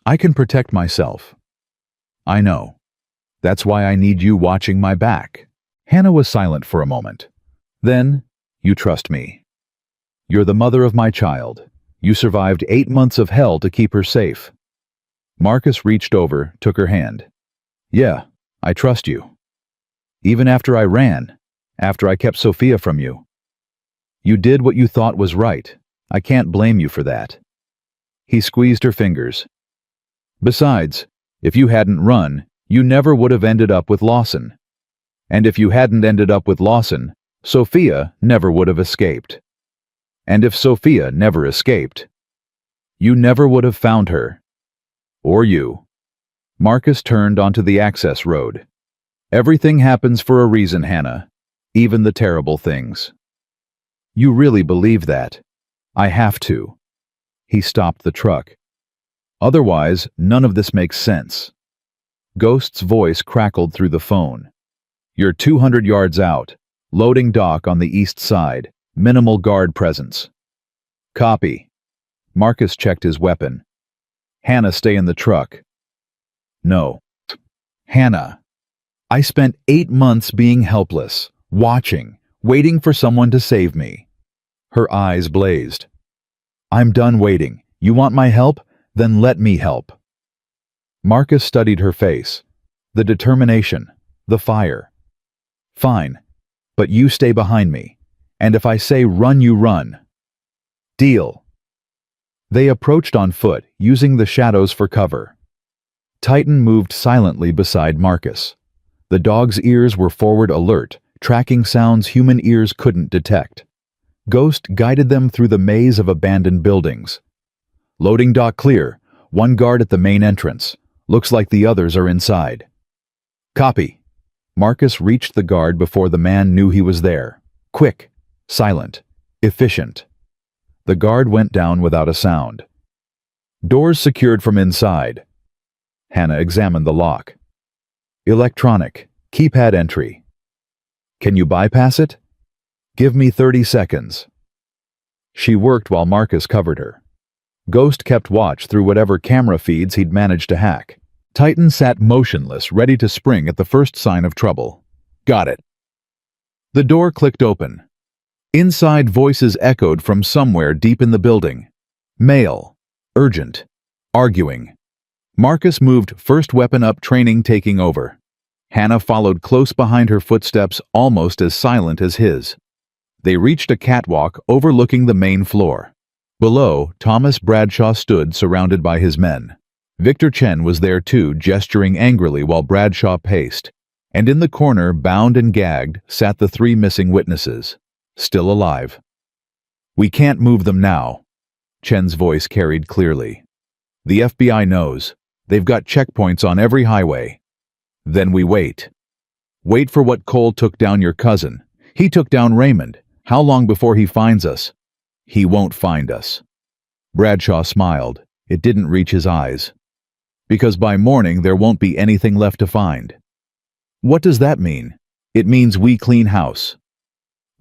I can protect myself. I know. That's why I need you watching my back. Hannah was silent for a moment. Then, you trust me. You're the mother of my child. You survived 8 months of hell to keep her safe. Marcus reached over, took her hand. Yeah, I trust you. Even after I ran, after I kept Sophia from you. You did what you thought was right. I can't blame you for that. He squeezed her fingers. Besides, if you hadn't run, you never would have ended up with Lawson. And if you hadn't ended up with Lawson, Sophia never would have escaped. And if Sophia never escaped, you never would have found her. Or you. Marcus turned onto the access road. Everything happens for a reason, Hannah. Even the terrible things. You really believe that? I have to. He stopped the truck. Otherwise, none of this makes sense. Ghost's voice crackled through the phone. You're 200 yards out. Loading dock on the east side. Minimal guard presence. Copy. Marcus checked his weapon. Hannah, stay in the truck. No. Hannah. I spent 8 months being helpless, watching, waiting for someone to save me. Her eyes blazed. I'm done waiting. You want my help? Then let me help. Marcus studied her face. The determination. The fire. Fine. But you stay behind me. And if I say run, you run. Deal. They approached on foot, using the shadows for cover. Titan moved silently beside Marcus. The dog's ears were forward alert, tracking sounds human ears couldn't detect. Ghost guided them through the maze of abandoned buildings. Loading dock clear. One guard at the main entrance. Looks like the others are inside. Copy. Marcus reached the guard before the man knew he was there. Quick. Silent. Efficient. The guard went down without a sound. Doors secured from inside. Hannah examined the lock. Electronic. Keypad entry. Can you bypass it? Give me 30 seconds. She worked while Marcus covered her. Ghost kept watch through whatever camera feeds he'd managed to hack. Titan sat motionless, ready to spring at the first sign of trouble. Got it. The door clicked open. Inside, voices echoed from somewhere deep in the building. Male. Urgent. Arguing. Marcus moved, first weapon up, training taking over. Hannah followed close behind her footsteps, almost as silent as his. They reached a catwalk overlooking the main floor. Below, Thomas Bradshaw stood surrounded by his men. Victor Chen was there too, gesturing angrily while Bradshaw paced. And in the corner, bound and gagged, sat the three missing witnesses, still alive. "We can't move them now," Chen's voice carried clearly. "The FBI knows. They've got checkpoints on every highway. Then we wait. Wait for what Cole took down your cousin. He took down Raymond. How long before he finds us?" "He won't find us." Bradshaw smiled. It didn't reach his eyes. "Because by morning there won't be anything left to find." "What does that mean?" "It means we clean house."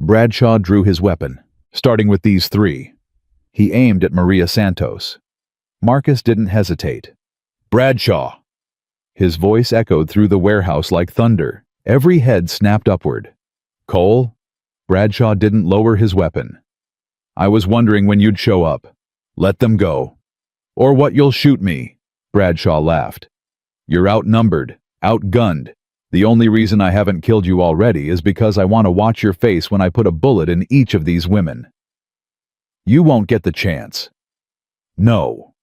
Bradshaw drew his weapon, starting with these three. He aimed at Maria Santos. Marcus didn't hesitate. "Bradshaw!" His voice echoed through the warehouse like thunder. Every head snapped upward. "Cole?" Bradshaw didn't lower his weapon. "I was wondering when you'd show up. Let them go. Or what, you'll shoot me." Bradshaw laughed. "You're outnumbered, outgunned. The only reason I haven't killed you already is because I want to watch your face when I put a bullet in each of these women." "You won't get the chance." "No."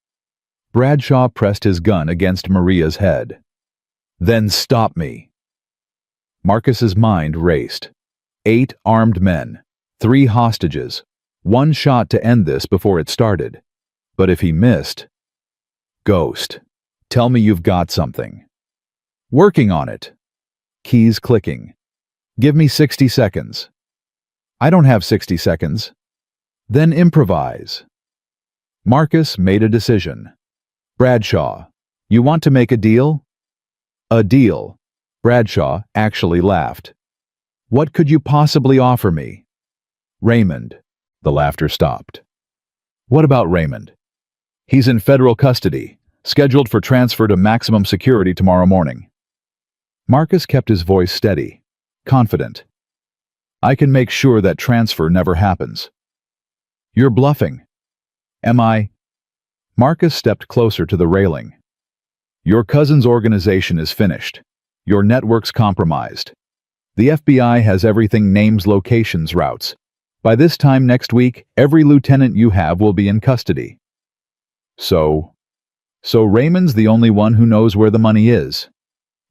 Bradshaw pressed his gun against Maria's head. "Then stop me." Marcus's mind raced. 8 armed men, 3 hostages, 1 shot to end this before it started. But if he missed... "Ghost, tell me you've got something." "Working on it." Keys clicking. "Give me 60 seconds. "I don't have 60 seconds. "Then improvise." Marcus made a decision. "Bradshaw, you want to make a deal?" "A deal." Bradshaw actually laughed. "What could you possibly offer me?" "Raymond." The laughter stopped. "What about Raymond?" "He's in federal custody, scheduled for transfer to maximum security tomorrow morning." Marcus kept his voice steady, confident. "I can make sure that transfer never happens." "You're bluffing." "Am I?" Marcus stepped closer to the railing. "Your cousin's organization is finished. Your network's compromised. The FBI has everything: names, locations, routes. By this time next week, every lieutenant you have will be in custody." So Raymond's the only one who knows where the money is."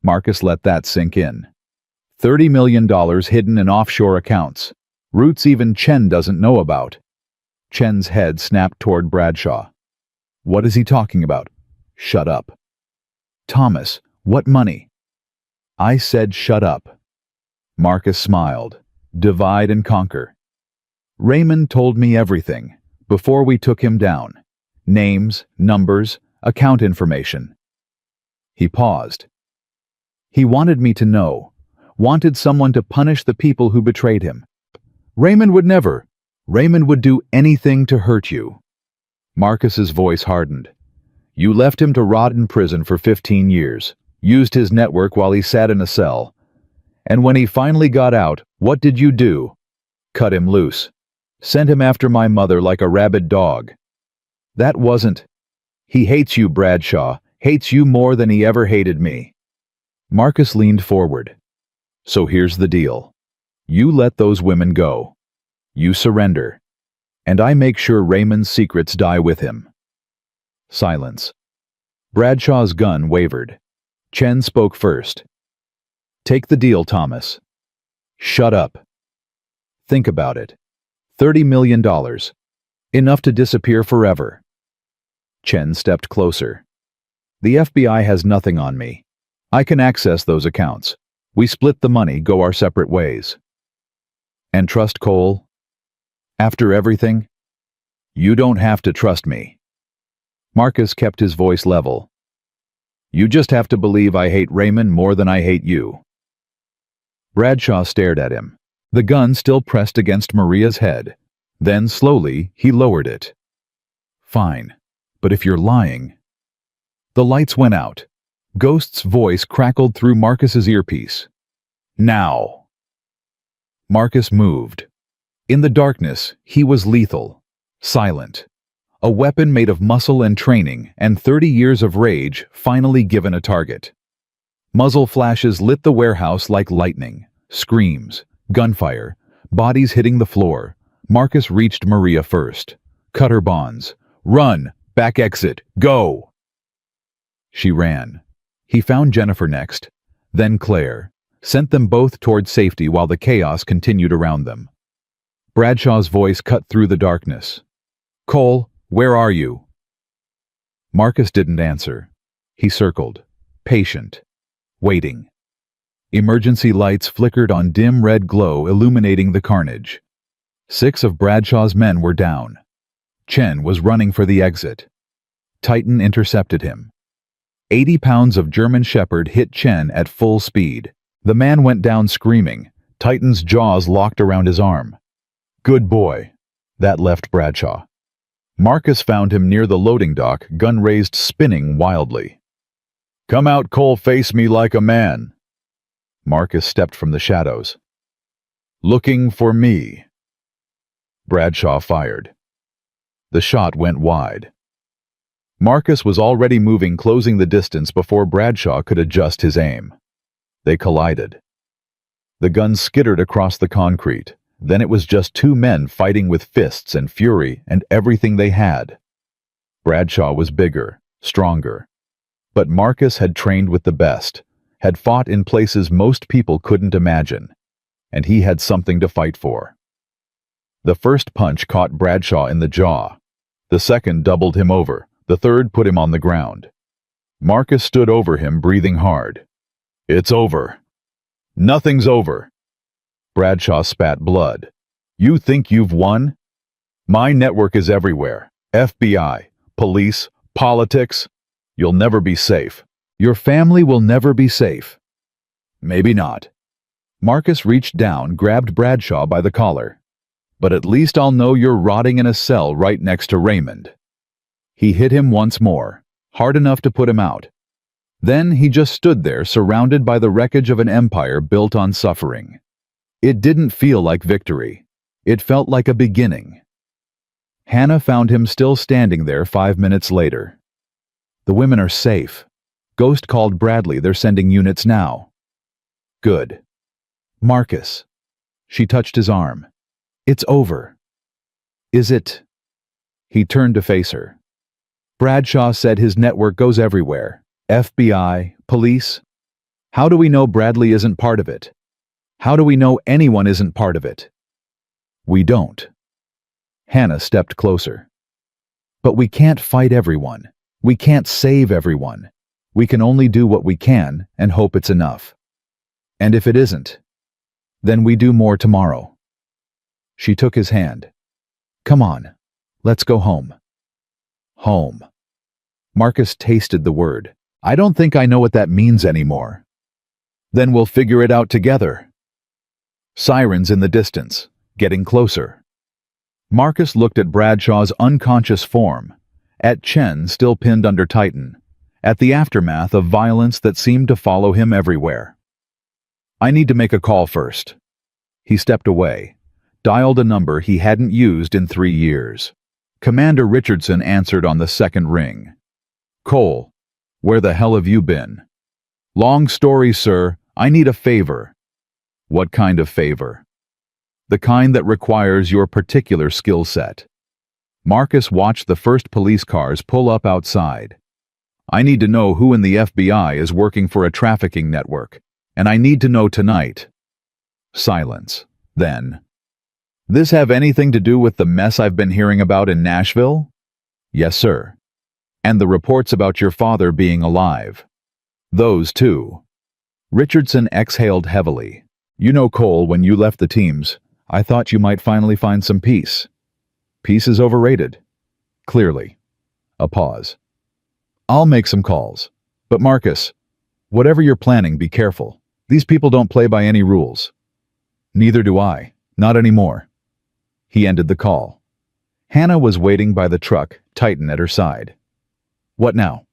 Marcus let that sink in. $30 million hidden in offshore accounts. Routes even Chen doesn't know about. Chen's head snapped toward Bradshaw. "What is he talking about?" "Shut up." "Thomas, what money?" "I said shut up." Marcus smiled. Divide and conquer. "Raymond told me everything, before we took him down. Names, numbers, account information." He paused. "He wanted me to know. Wanted someone to punish the people who betrayed him. Raymond would never. Raymond would do anything to hurt you." Marcus's voice hardened. "You left him to rot in prison for 15 years, used his network while he sat in a cell. And when he finally got out, what did you do? Cut him loose. Sent him after my mother like a rabid dog. That wasn't... He hates you, Bradshaw, hates you more than he ever hated me." Marcus leaned forward. "So here's the deal. You let those women go. You surrender. And I make sure Raymond's secrets die with him." Silence. Bradshaw's gun wavered. Chen spoke first. "Take the deal, Thomas." "Shut up." "Think about it. $30 million. Enough to disappear forever." Chen stepped closer. "The FBI has nothing on me. I can access those accounts. We split the money, go our separate ways." "And trust Cole? After everything?" "You don't have to trust me." Marcus kept his voice level. "You just have to believe I hate Raymond more than I hate you." Bradshaw stared at him, the gun still pressed against Maria's head. Then, slowly, he lowered it. "Fine, but if you're lying..." The lights went out. Ghost's voice crackled through Marcus's earpiece. "Now!" Marcus moved. In the darkness, he was lethal, silent. A weapon made of muscle and training, and 30 years of rage finally given a target. Muzzle flashes lit the warehouse like lightning. Screams, gunfire, bodies hitting the floor. Marcus reached Maria first. Cut her bonds. "Run! Back exit! Go!" She ran. He found Jennifer next, then Claire, sent them both toward safety while the chaos continued around them. Bradshaw's voice cut through the darkness. "Cole, where are you?" Marcus didn't answer. He circled, patient, waiting. Emergency lights flickered on dim red glow illuminating the carnage. 6 of Bradshaw's men were down. Chen was running for the exit. Titan intercepted him. 80 pounds of German Shepherd hit Chen at full speed. The man went down screaming, Titan's jaws locked around his arm. "Good boy." That left Bradshaw. Marcus found him near the loading dock, gun raised, spinning wildly. "Come out, Cole, face me like a man." Marcus stepped from the shadows. "Looking for me." Bradshaw fired. The shot went wide. Marcus was already moving, closing the distance before Bradshaw could adjust his aim. They collided. The gun skittered across the concrete. Then it was just 2 men fighting with fists and fury and everything they had. Bradshaw was bigger, stronger. But Marcus had trained with the best, had fought in places most people couldn't imagine, and he had something to fight for. The first punch caught Bradshaw in the jaw. The second doubled him over. The third put him on the ground. Marcus stood over him, breathing hard. "It's over." "Nothing's over." Bradshaw spat blood. "You think you've won? My network is everywhere. FBI, police, politics. You'll never be safe. Your family will never be safe." "Maybe not." Marcus reached down, grabbed Bradshaw by the collar. "But at least I'll know you're rotting in a cell right next to Raymond." He hit him once more, hard enough to put him out. Then he just stood there, surrounded by the wreckage of an empire built on suffering. It didn't feel like victory. It felt like a beginning. Hannah found him still standing there 5 minutes later. "The women are safe. Ghost called Bradley. They're sending units now." "Good." "Marcus." She touched his arm. "It's over." "Is it?" He turned to face her. "Bradshaw said his network goes everywhere. FBI, police. How do we know Bradley isn't part of it? How do we know anyone isn't part of it?" "We don't." Hannah stepped closer. "But we can't fight everyone. We can't save everyone. We can only do what we can and hope it's enough. And if it isn't, then we do more tomorrow." She took his hand. "Come on, let's go home." Home. Marcus tasted the word. "I don't think I know what that means anymore." "Then we'll figure it out together." Sirens in the distance, getting closer. Marcus looked at Bradshaw's unconscious form, at Chen still pinned under Titan, at the aftermath of violence that seemed to follow him everywhere. "I need to make a call first." He stepped away, dialed a number he hadn't used in 3 years. Commander Richardson answered on the second ring. "Cole, where the hell have you been?" "Long story, sir. I need a favor." "What kind of favor?" "The kind that requires your particular skill set." Marcus watched the first police cars pull up outside. "I need to know who in the FBI is working for a trafficking network, and I need to know tonight." Silence. Then, "This have anything to do with the mess I've been hearing about in Nashville?" "Yes, sir." "And the reports about your father being alive?" "Those too." Richardson exhaled heavily. "You know, Cole, when you left the teams, I thought you might finally find some peace." "Peace is overrated." "Clearly." A pause. "I'll make some calls. But Marcus, whatever you're planning, be careful. These people don't play by any rules." "Neither do I. Not anymore." He ended the call. Hannah was waiting by the truck, Titan at her side. "What now?"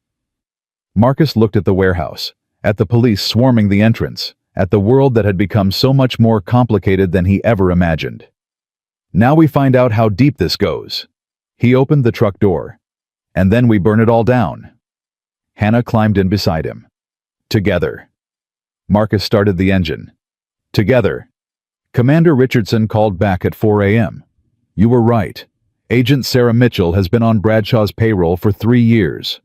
Marcus looked at the warehouse, at the police swarming the entrance, at the world that had become so much more complicated than he ever imagined. "Now we find out how deep this goes." He opened the truck door. "And then we burn it all down." Hannah climbed in beside him. "Together." Marcus started the engine. "Together." Commander Richardson called back at 4 a.m. "You were right. Agent Sarah Mitchell has been on Bradshaw's payroll for 3 years."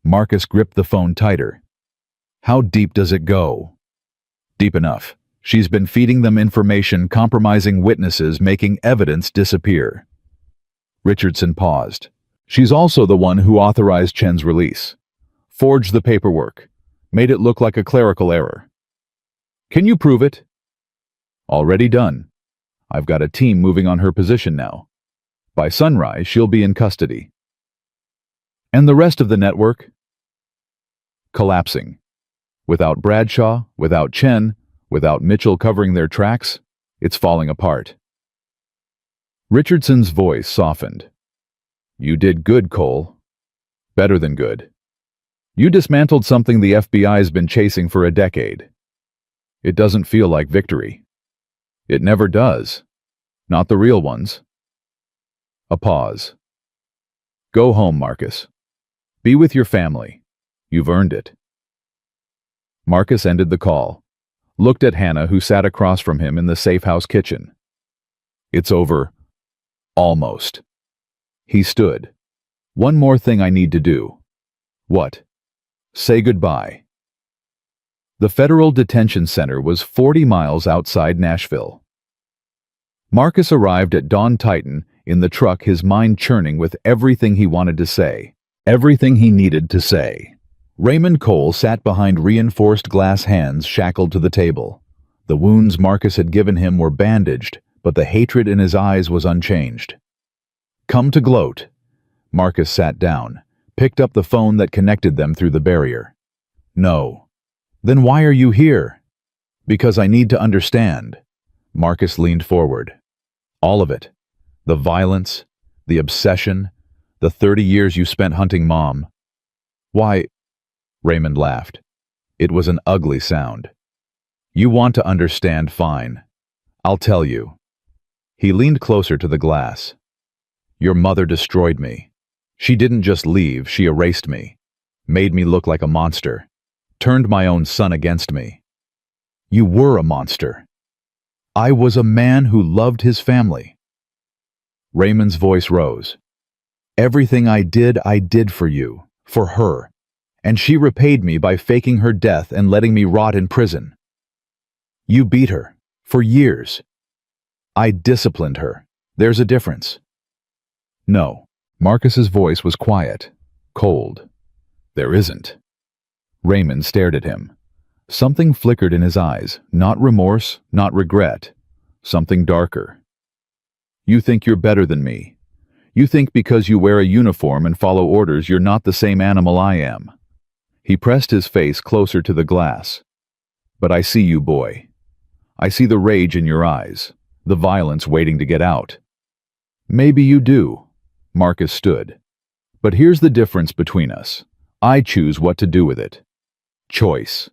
Marcus gripped the phone tighter. How deep does it go? Deep enough. She's been feeding them information, compromising witnesses, making evidence disappear. Richardson paused. She's also the one who authorized Chen's release. Forged the paperwork. Made it look like a clerical error. Can you prove it? Already done. I've got a team moving on her position now. By sunrise, she'll be in custody. And the rest of the network? Collapsing. Without Bradshaw, without Chen, without Mitchell covering their tracks, it's falling apart. Richardson's voice softened. You did good, Cole. Better than good. You dismantled something the FBI's been chasing for a decade. It doesn't feel like victory. It never does. Not the real ones. A pause. Go home, Marcus. Be with your family. You've earned it. Marcus ended the call, looked at Hannah, who sat across from him in the safe house kitchen. It's over. Almost. He stood. One more thing I need to do. What? Say goodbye. The Federal Detention Center was 40 miles outside Nashville. Marcus arrived at Dawn Titan in the truck, his mind churning with everything he wanted to say, everything he needed to say. Raymond Cole sat behind reinforced glass hands shackled to the table. The wounds Marcus had given him were bandaged, but the hatred in his eyes was unchanged. Come to gloat. Marcus sat down, picked up the phone that connected them through the barrier. No. Then why are you here? Because I need to understand. Marcus leaned forward. All of it. The violence, the obsession, the 30 years you spent hunting Mom. Why? Raymond laughed. It was an ugly sound. You want to understand, fine. I'll tell you. He leaned closer to the glass. Your mother destroyed me. She didn't just leave, she erased me. Made me look like a monster. Turned my own son against me. You were a monster. I was a man who loved his family. Raymond's voice rose. Everything I did for you, for her. And she repaid me by faking her death and letting me rot in prison. You beat her, for years. I disciplined her. There's a difference. No. Marcus's voice was quiet, cold. There isn't. Raymond stared at him. Something flickered in his eyes, not remorse, not regret. Something darker. You think you're better than me. You think because you wear a uniform and follow orders you're not the same animal I am. He pressed his face closer to the glass. But I see you, boy. I see the rage in your eyes, the violence waiting to get out. Maybe you do. Marcus stood. But here's the difference between us. I choose what to do with it. Choice.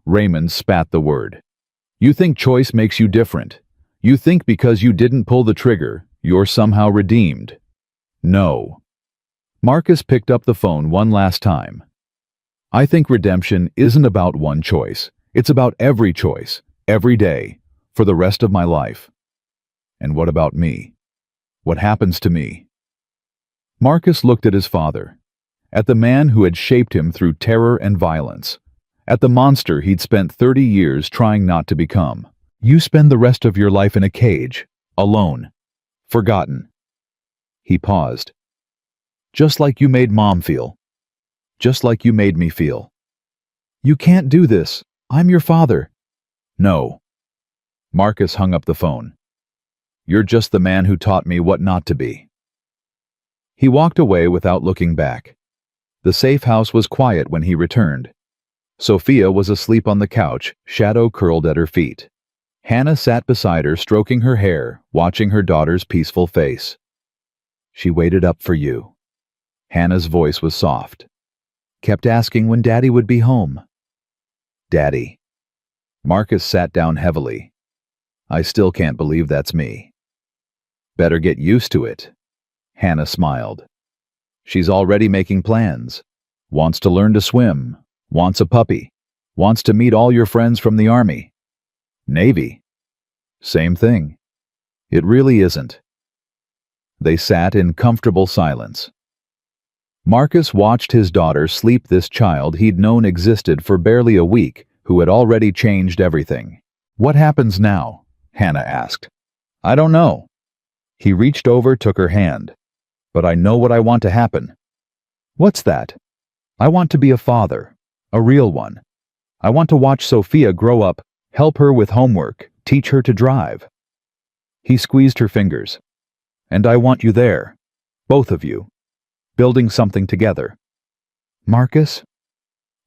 Raymond spat the word. You think choice makes you different. You think because you didn't pull the trigger, you're somehow redeemed. No. Marcus picked up the phone one last time. I think redemption isn't about one choice. It's about every choice, every day, for the rest of my life. And what about me? What happens to me? Marcus looked at his father, at the man who had shaped him through terror and violence, at the monster he'd spent 30 years trying not to become. You spend the rest of your life in a cage, alone, forgotten. He paused. Just like you made Mom feel. Just like you made me feel. You can't do this. I'm your father. No. Marcus hung up the phone. You're just the man who taught me what not to be. He walked away without looking back. The safe house was quiet when he returned. Sophia was asleep on the couch, shadow curled at her feet. Hannah sat beside her, stroking her hair, watching her daughter's peaceful face. She waited up for you. Hannah's voice was soft. Kept asking when Daddy would be home. Daddy. Marcus sat down heavily. I still can't believe that's me. Better get used to it. Hannah smiled. She's already making plans. Wants to learn to swim. Wants a puppy. Wants to meet all your friends from the Army. Navy. Same thing. It really isn't. They sat in comfortable silence. Marcus watched his daughter sleep this child he'd known existed for barely a week, who had already changed everything. "What happens now?" Hannah asked. "I don't know." He reached over, took her hand. "But I know what I want to happen." "What's that?" "I want to be a father. A real one. I want to watch Sophia grow up, help her with homework, teach her to drive." He squeezed her fingers. "And I want you there. Both of you. Building something together." "Marcus,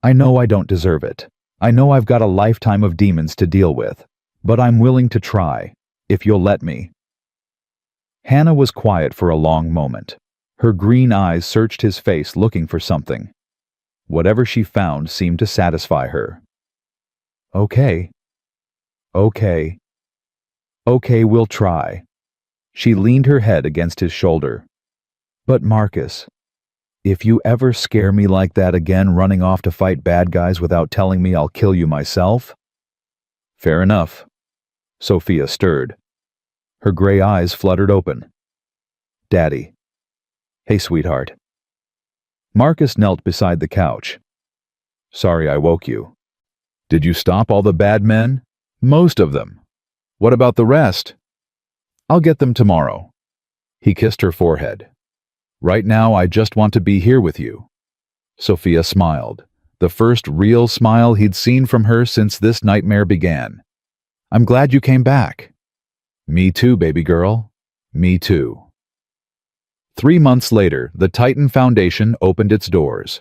I know I don't deserve it. I know I've got a lifetime of demons to deal with. But I'm willing to try, if you'll let me." Hannah was quiet for a long moment. Her green eyes searched his face looking for something. Whatever she found seemed to satisfy her. "Okay. Okay. Okay, we'll try." She leaned her head against his shoulder. "But Marcus, if you ever scare me like that again, running off to fight bad guys without telling me I'll kill you myself." "Fair enough." Sophia stirred. Her gray eyes fluttered open. "Daddy." "Hey, sweetheart." Marcus knelt beside the couch. "Sorry I woke you." "Did you stop all the bad men?" "Most of them." "What about the rest?" "I'll get them tomorrow." He kissed her forehead. "Right now I just want to be here with you." Sophia smiled, the first real smile he'd seen from her since this nightmare began. "I'm glad you came back." "Me too, baby girl. Me too." 3 months later, the Titan Foundation opened its doors.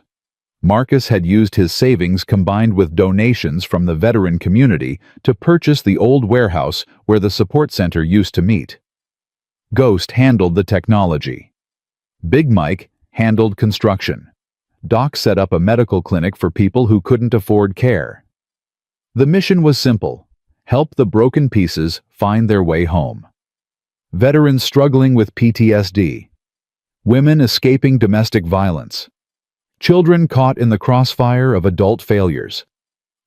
Marcus had used his savings combined with donations from the veteran community to purchase the old warehouse where the support center used to meet. Ghost handled the technology. Big Mike handled construction. Doc set up a medical clinic for people who couldn't afford care. The mission was simple: help the broken pieces find their way home. Veterans struggling with PTSD. Women escaping domestic violence. Children caught in the crossfire of adult failures.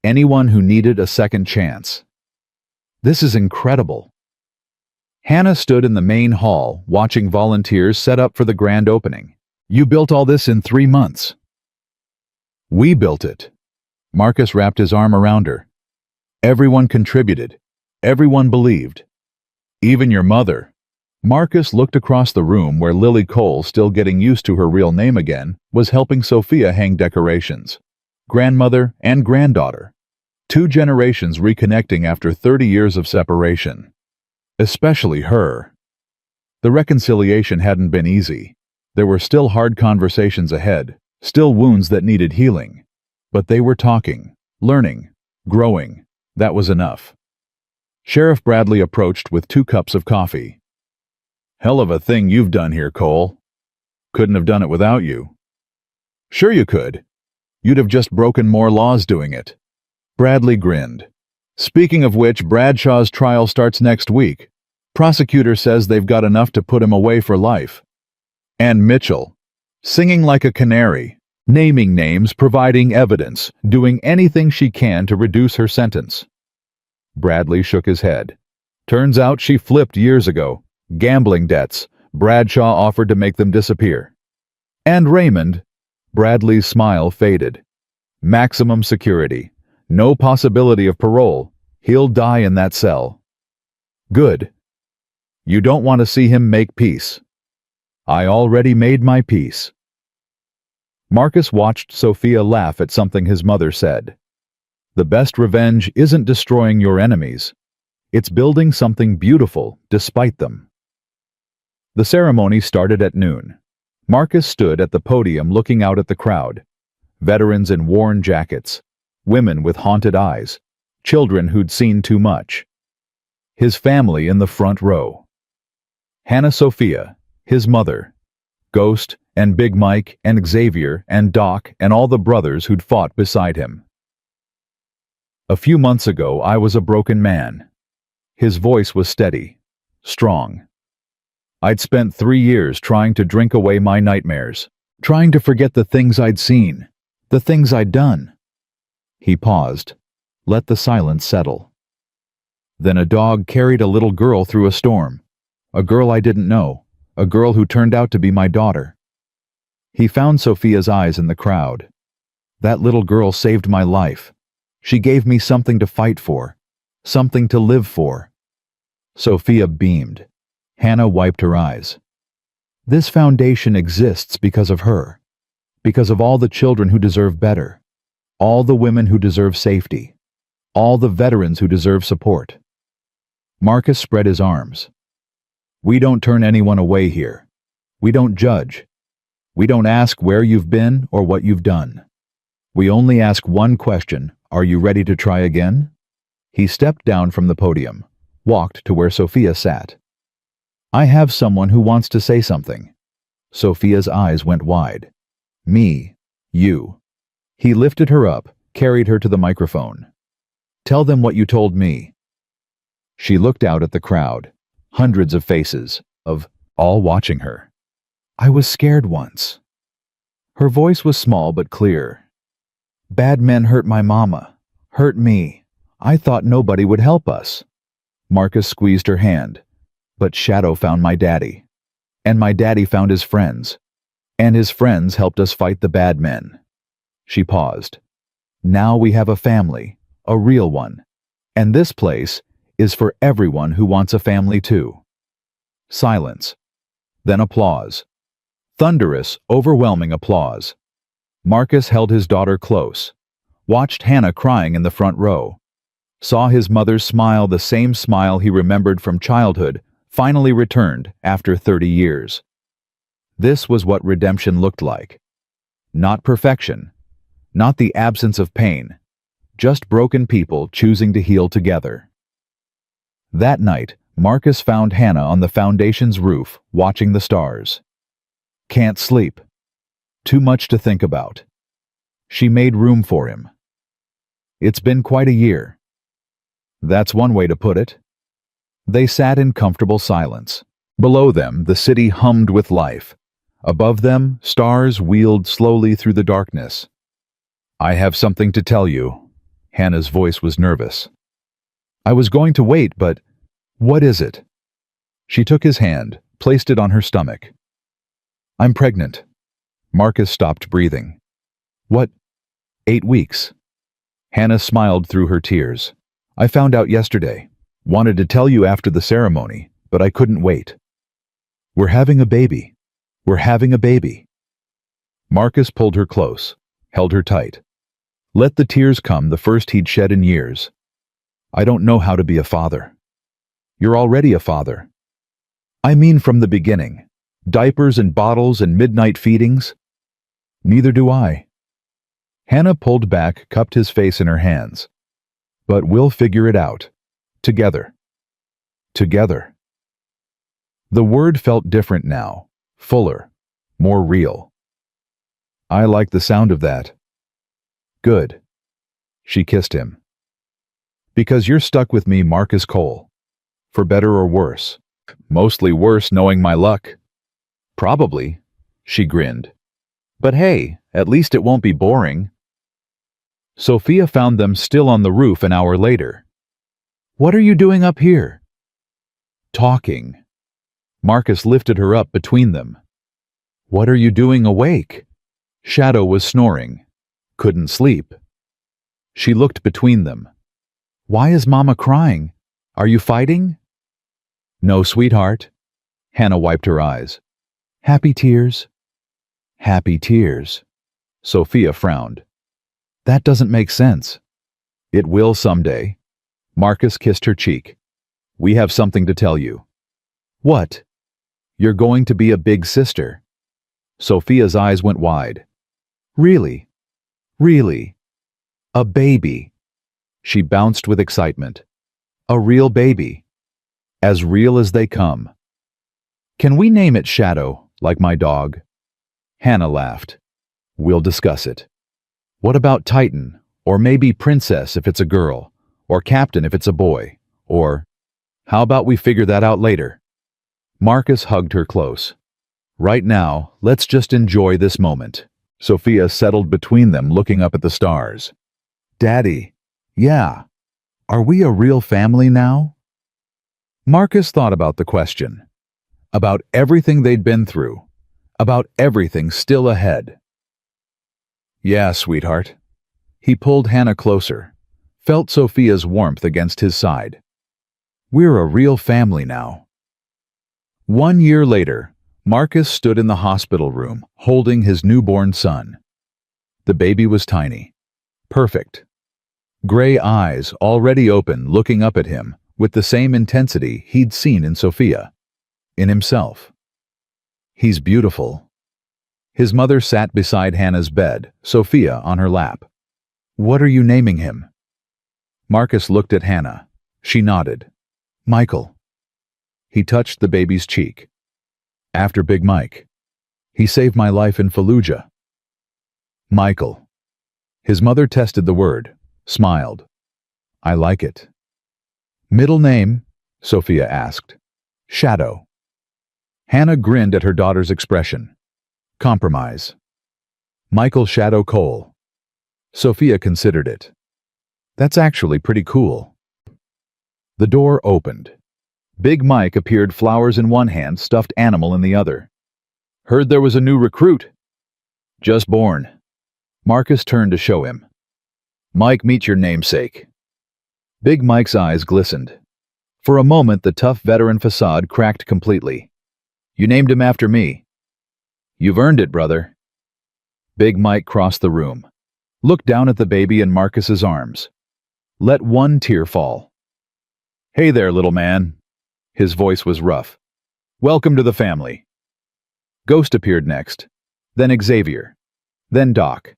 Anyone who needed a second chance. This is incredible. Hannah stood in the main hall, watching volunteers set up for the grand opening. "You built all this in 3 months." "We built it." Marcus wrapped his arm around her. "Everyone contributed. Everyone believed. Even your mother." Marcus looked across the room where Lily Cole, still getting used to her real name again, was helping Sophia hang decorations. Grandmother and granddaughter. 2 generations reconnecting after 30 years of separation. Especially her. The reconciliation hadn't been easy. There were still hard conversations ahead, still wounds that needed healing. But they were talking, learning, growing. That was enough. Sheriff Bradley approached with 2 cups of coffee. "Hell of a thing you've done here, Cole. Couldn't have done it without you." "Sure you could. You'd have just broken more laws doing it." Bradley grinned. "Speaking of which, Bradshaw's trial starts next week. Prosecutor says they've got enough to put him away for life." And Mitchell, singing like a canary, naming names, providing evidence, doing anything she can to reduce her sentence. Bradley shook his head. "Turns out she flipped years ago. Gambling debts. Bradshaw offered to make them disappear." "And Raymond." Bradley's smile faded. "Maximum security. No possibility of parole. He'll die in that cell." "Good. You don't want to see him make peace." "I already made my peace." Marcus watched Sophia laugh at something his mother said. "The best revenge isn't destroying your enemies. It's building something beautiful despite them." The ceremony started at noon. Marcus stood at the podium looking out at the crowd. Veterans in worn jackets. Women with haunted eyes. Children who'd seen too much. His family in the front row. Hannah Sophia, his mother. Ghost and Big Mike and Xavier and Doc and all the brothers who'd fought beside him. "A few months ago, I was a broken man." His voice was steady, strong. "I'd spent 3 years trying to drink away my nightmares, trying to forget the things I'd seen, the things I'd done." He paused, let the silence settle. "Then a dog carried a little girl through a storm. A girl I didn't know, a girl who turned out to be my daughter." He found Sophia's eyes in the crowd. That little girl saved my life. She gave me something to fight for, something to live for. Sophia beamed. Hannah wiped her eyes. This foundation exists because of her, because of all the children who deserve better, all the women who deserve safety, all the veterans who deserve support. Marcus spread his arms. We don't turn anyone away here. We don't judge. We don't ask where you've been or what you've done. We only ask one question: are you ready to try again? He stepped down from the podium, walked to where Sophia sat. I have someone who wants to say something. Sophia's eyes went wide. Me, you. He lifted her up, carried her to the microphone. Tell them what you told me. She looked out at the crowd, hundreds of faces, all watching her. I was scared once. Her voice was small but clear. Bad men hurt my mama, hurt me. I thought nobody would help us. Marcus squeezed her hand. But Shadow found my daddy. And my daddy found his friends. And his friends helped us fight the bad men. She paused. Now we have a family, a real one. And this place is for everyone who wants a family too. Silence. Then applause. Thunderous, overwhelming applause. Marcus held his daughter close, watched Hannah crying in the front row, saw his mother's smile, the same smile he remembered from childhood, finally returned after 30 years. This was what redemption looked like. Not perfection, not the absence of pain, just broken people choosing to heal together. That night, Marcus found Hannah on the foundation's roof, watching the stars. Can't sleep. Too much to think about. She made room for him. It's been quite a year. That's one way to put it. They sat in comfortable silence. Below them, the city hummed with life. Above them, stars wheeled slowly through the darkness. I have something to tell you. Hannah's voice was nervous. I was going to wait, but what is it? She took his hand, placed it on her stomach. I'm pregnant. Marcus stopped breathing. What? 8 weeks. Hannah smiled through her tears. I found out yesterday. Wanted to tell you after the ceremony, but I couldn't wait. We're having a baby. We're having a baby. Marcus pulled her close, held her tight. Let the tears come, the first he'd shed in years. I don't know how to be a father. You're already a father. I mean from the beginning. Diapers and bottles and midnight feedings. Neither do I. Hannah pulled back, cupped his face in her hands. But we'll figure it out. Together. Together. The word felt different now, fuller, more real. I like the sound of that. Good. She kissed him. Because you're stuck with me, Marcus Cole. For better or worse. Mostly worse, knowing my luck. Probably, she grinned. But hey, at least it won't be boring. Sophia found them still on the roof an hour later. What are you doing up here? Talking. Marcus lifted her up between them. What are you doing awake? Shadow was snoring. Couldn't sleep. She looked between them. Why is Mama crying? Are you fighting? No, sweetheart. Hannah wiped her eyes. Happy tears? Happy tears. Sophia frowned. That doesn't make sense. It will someday. Marcus kissed her cheek. We have something to tell you. What? You're going to be a big sister. Sophia's eyes went wide. Really? Really? A baby. She bounced with excitement. A real baby. As real as they come. Can we name it Shadow, like my dog? Hannah laughed. We'll discuss it. What about Titan, or maybe Princess if it's a girl, or Captain if it's a boy, or how about we figure that out later? Marcus hugged her close. Right now, let's just enjoy this moment. Sophia settled between them, looking up at the stars. Daddy, yeah. Are we a real family now? Marcus thought about the question. About everything they'd been through. about everything still ahead. Yeah, sweetheart. He pulled Hannah closer, felt Sophia's warmth against his side. We're a real family now. 1 year later, Marcus stood in the hospital room, holding his newborn son. The baby was tiny, perfect. Gray eyes already open, looking up at him with the same intensity he'd seen in Sophia, in himself. He's beautiful. His mother sat beside Hannah's bed, Sophia on her lap. What are you naming him? Marcus looked at Hannah. She nodded. Michael. He touched the baby's cheek. After Big Mike. He saved my life in Fallujah. Michael. His mother tested the word, smiled. I like it. Middle name? Sophia asked. Shadow. Hannah grinned at her daughter's expression. Compromise. Michael Shadow Cole. Sophia considered it. That's actually pretty cool. The door opened. Big Mike appeared, flowers in one hand, stuffed animal in the other. Heard there was a new recruit. Just born. Marcus turned to show him. Mike, meet your namesake. Big Mike's eyes glistened. For a moment, the tough veteran facade cracked completely. You named him after me. You've earned it, brother. Big Mike crossed the room, looked down at the baby in Marcus's arms. Let one tear fall. Hey there, little man. His voice was rough. Welcome to the family. Ghost appeared next, then Xavier, then Doc,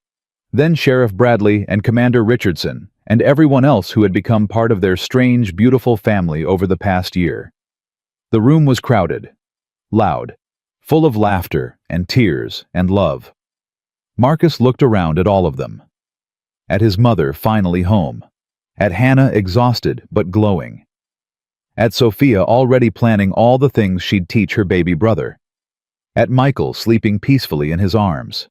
then Sheriff Bradley and Commander Richardson, and everyone else who had become part of their strange, beautiful family over the past year. The room was crowded, loud, full of laughter and tears and love. Marcus looked around at all of them. At his mother finally home. At Hannah exhausted but glowing. At Sophia already planning all the things she'd teach her baby brother. At Michael sleeping peacefully in his arms.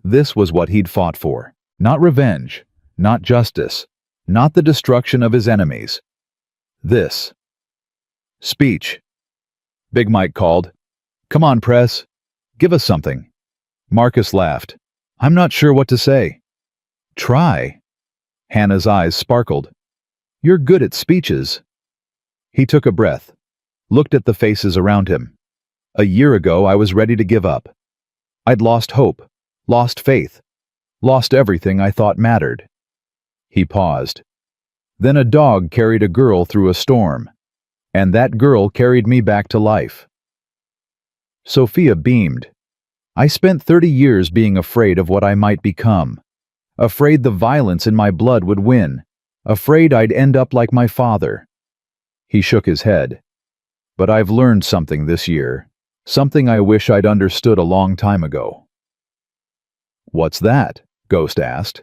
This was what he'd fought for. Not revenge, not justice, not the destruction of his enemies. This. Speech. Big Mike called. Come on, press. Give us something. Marcus laughed. I'm not sure what to say. Try. Hannah's eyes sparkled. You're good at speeches. He took a breath, looked at the faces around him. A year ago, I was ready to give up. I'd lost hope, lost faith, lost everything I thought mattered. He paused. Then a dog carried a girl through a storm, and that girl carried me back to life. Sophia beamed. I spent 30 years being afraid of what I might become, afraid the violence in my blood would win, afraid I'd end up like my father. He shook his head. But I've learned something this year, something I wish I'd understood a long time ago. What's that? Ghost asked.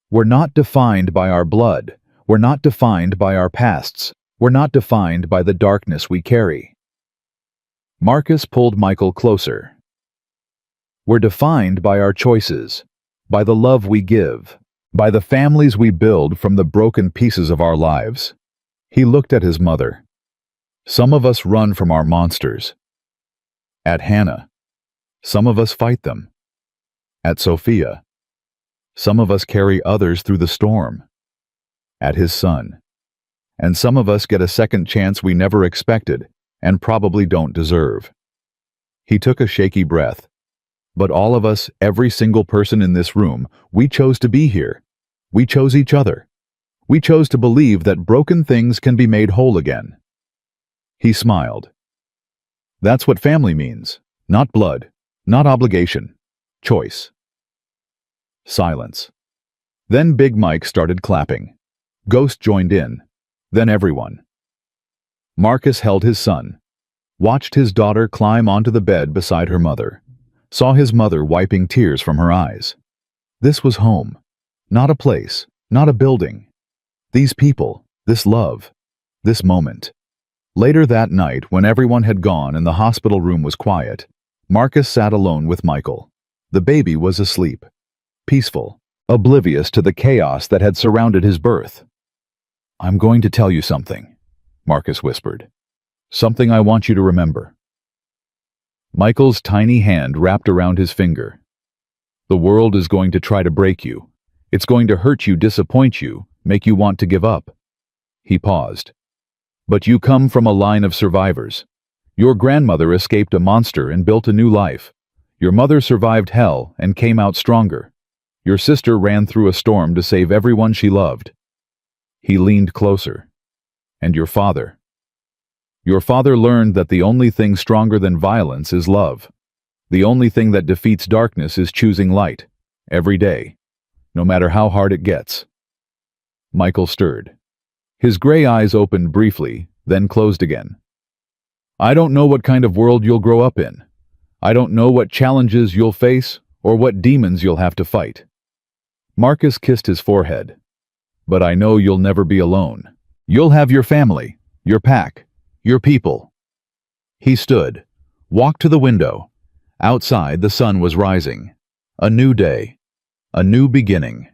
We're not defined by our blood. We're not defined by our pasts. We're not defined by the darkness we carry. Marcus pulled Michael closer. We're defined by our choices, by the love we give, by the families we build from the broken pieces of our lives. He looked at his mother. Some of us run from our monsters. At Hannah, some of us fight them. At Sophia, some of us carry others through the storm. At his son, and some of us get a second chance we never expected and probably don't deserve. He took a shaky breath. But all of us, every single person in this room, we chose to be here. We chose each other. We chose to believe that broken things can be made whole again. He smiled. That's what family means. Not blood, not obligation. Choice. Silence. Then Big Mike started clapping. Ghost joined in. Then everyone. Marcus held his son, watched his daughter climb onto the bed beside her mother, saw his mother wiping tears from her eyes. This was home. Not a place, not a building. These people, this love, this moment. Later that night, when everyone had gone and the hospital room was quiet, Marcus sat alone with Michael. The baby was asleep, peaceful, oblivious to the chaos that had surrounded his birth. I'm going to tell you something, Marcus whispered. Something I want you to remember. Michael's tiny hand wrapped around his finger. The world is going to try to break you. It's going to hurt you, disappoint you, make you want to give up. He paused. But you come from a line of survivors. Your grandmother escaped a monster and built a new life. Your mother survived hell and came out stronger. Your sister ran through a storm to save everyone she loved. He leaned closer. And your father? Your father learned that the only thing stronger than violence is love. The only thing that defeats darkness is choosing light, every day, no matter how hard it gets. Michael stirred. His gray eyes opened briefly, then closed again. I don't know what kind of world you'll grow up in. I don't know what challenges you'll face or what demons you'll have to fight. Marcus kissed his forehead. But I know you'll never be alone. You'll have your family, your pack, your people. He stood, walked to the window. Outside, the sun was rising. A new day, a new beginning.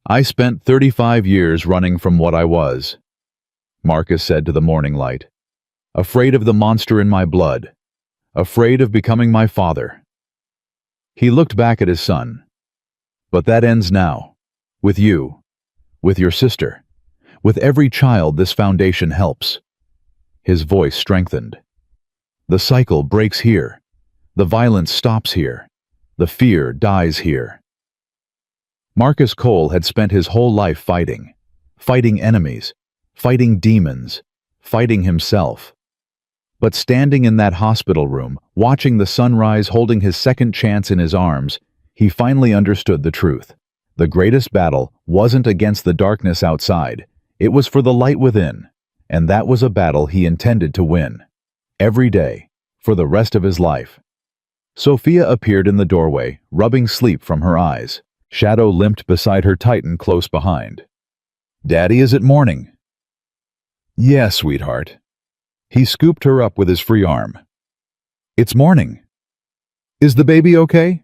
I spent 35 years running from what I was, Marcus said to the morning light. Afraid of the monster in my blood, afraid of becoming my father. He looked back at his son. But that ends now, with you, with your sister, with every child this foundation helps. His voice strengthened. The cycle breaks here. The violence stops here. The fear dies here. Marcus Cole had spent his whole life fighting enemies, fighting demons, fighting himself. But standing in that hospital room, watching the sunrise, holding his second chance in his arms, he finally understood the truth. The greatest battle wasn't against the darkness outside. It was for the light within, and that was a battle he intended to win. Every day, for the rest of his life. Sophia appeared in the doorway, rubbing sleep from her eyes. Shadow limped beside her Titan close behind. Daddy, is it morning? Yes, sweetheart. He scooped her up with his free arm. It's morning. Is the baby okay?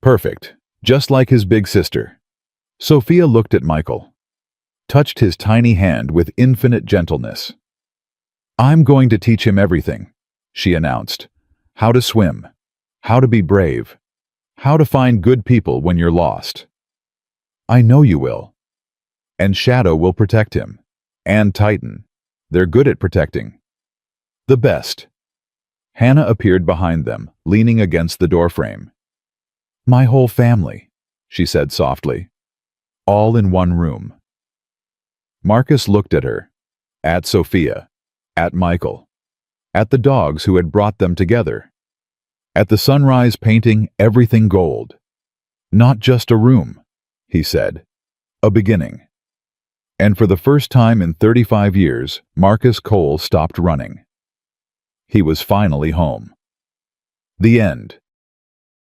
Perfect, just like his big sister. Sophia looked at Michael, touched his tiny hand with infinite gentleness. I'm going to teach him everything, she announced. How to swim, how to be brave, how to find good people when you're lost. I know you will. And Shadow will protect him. And Titan. They're good at protecting. The best. Hannah appeared behind them, leaning against the doorframe. My whole family, she said softly. All in one room. Marcus looked at her, at Sophia, at Michael, at the dogs who had brought them together, at the sunrise painting everything gold. Not just a room, he said, a beginning. And for the first time in 35 years, Marcus Cole stopped running. He was finally home. The end.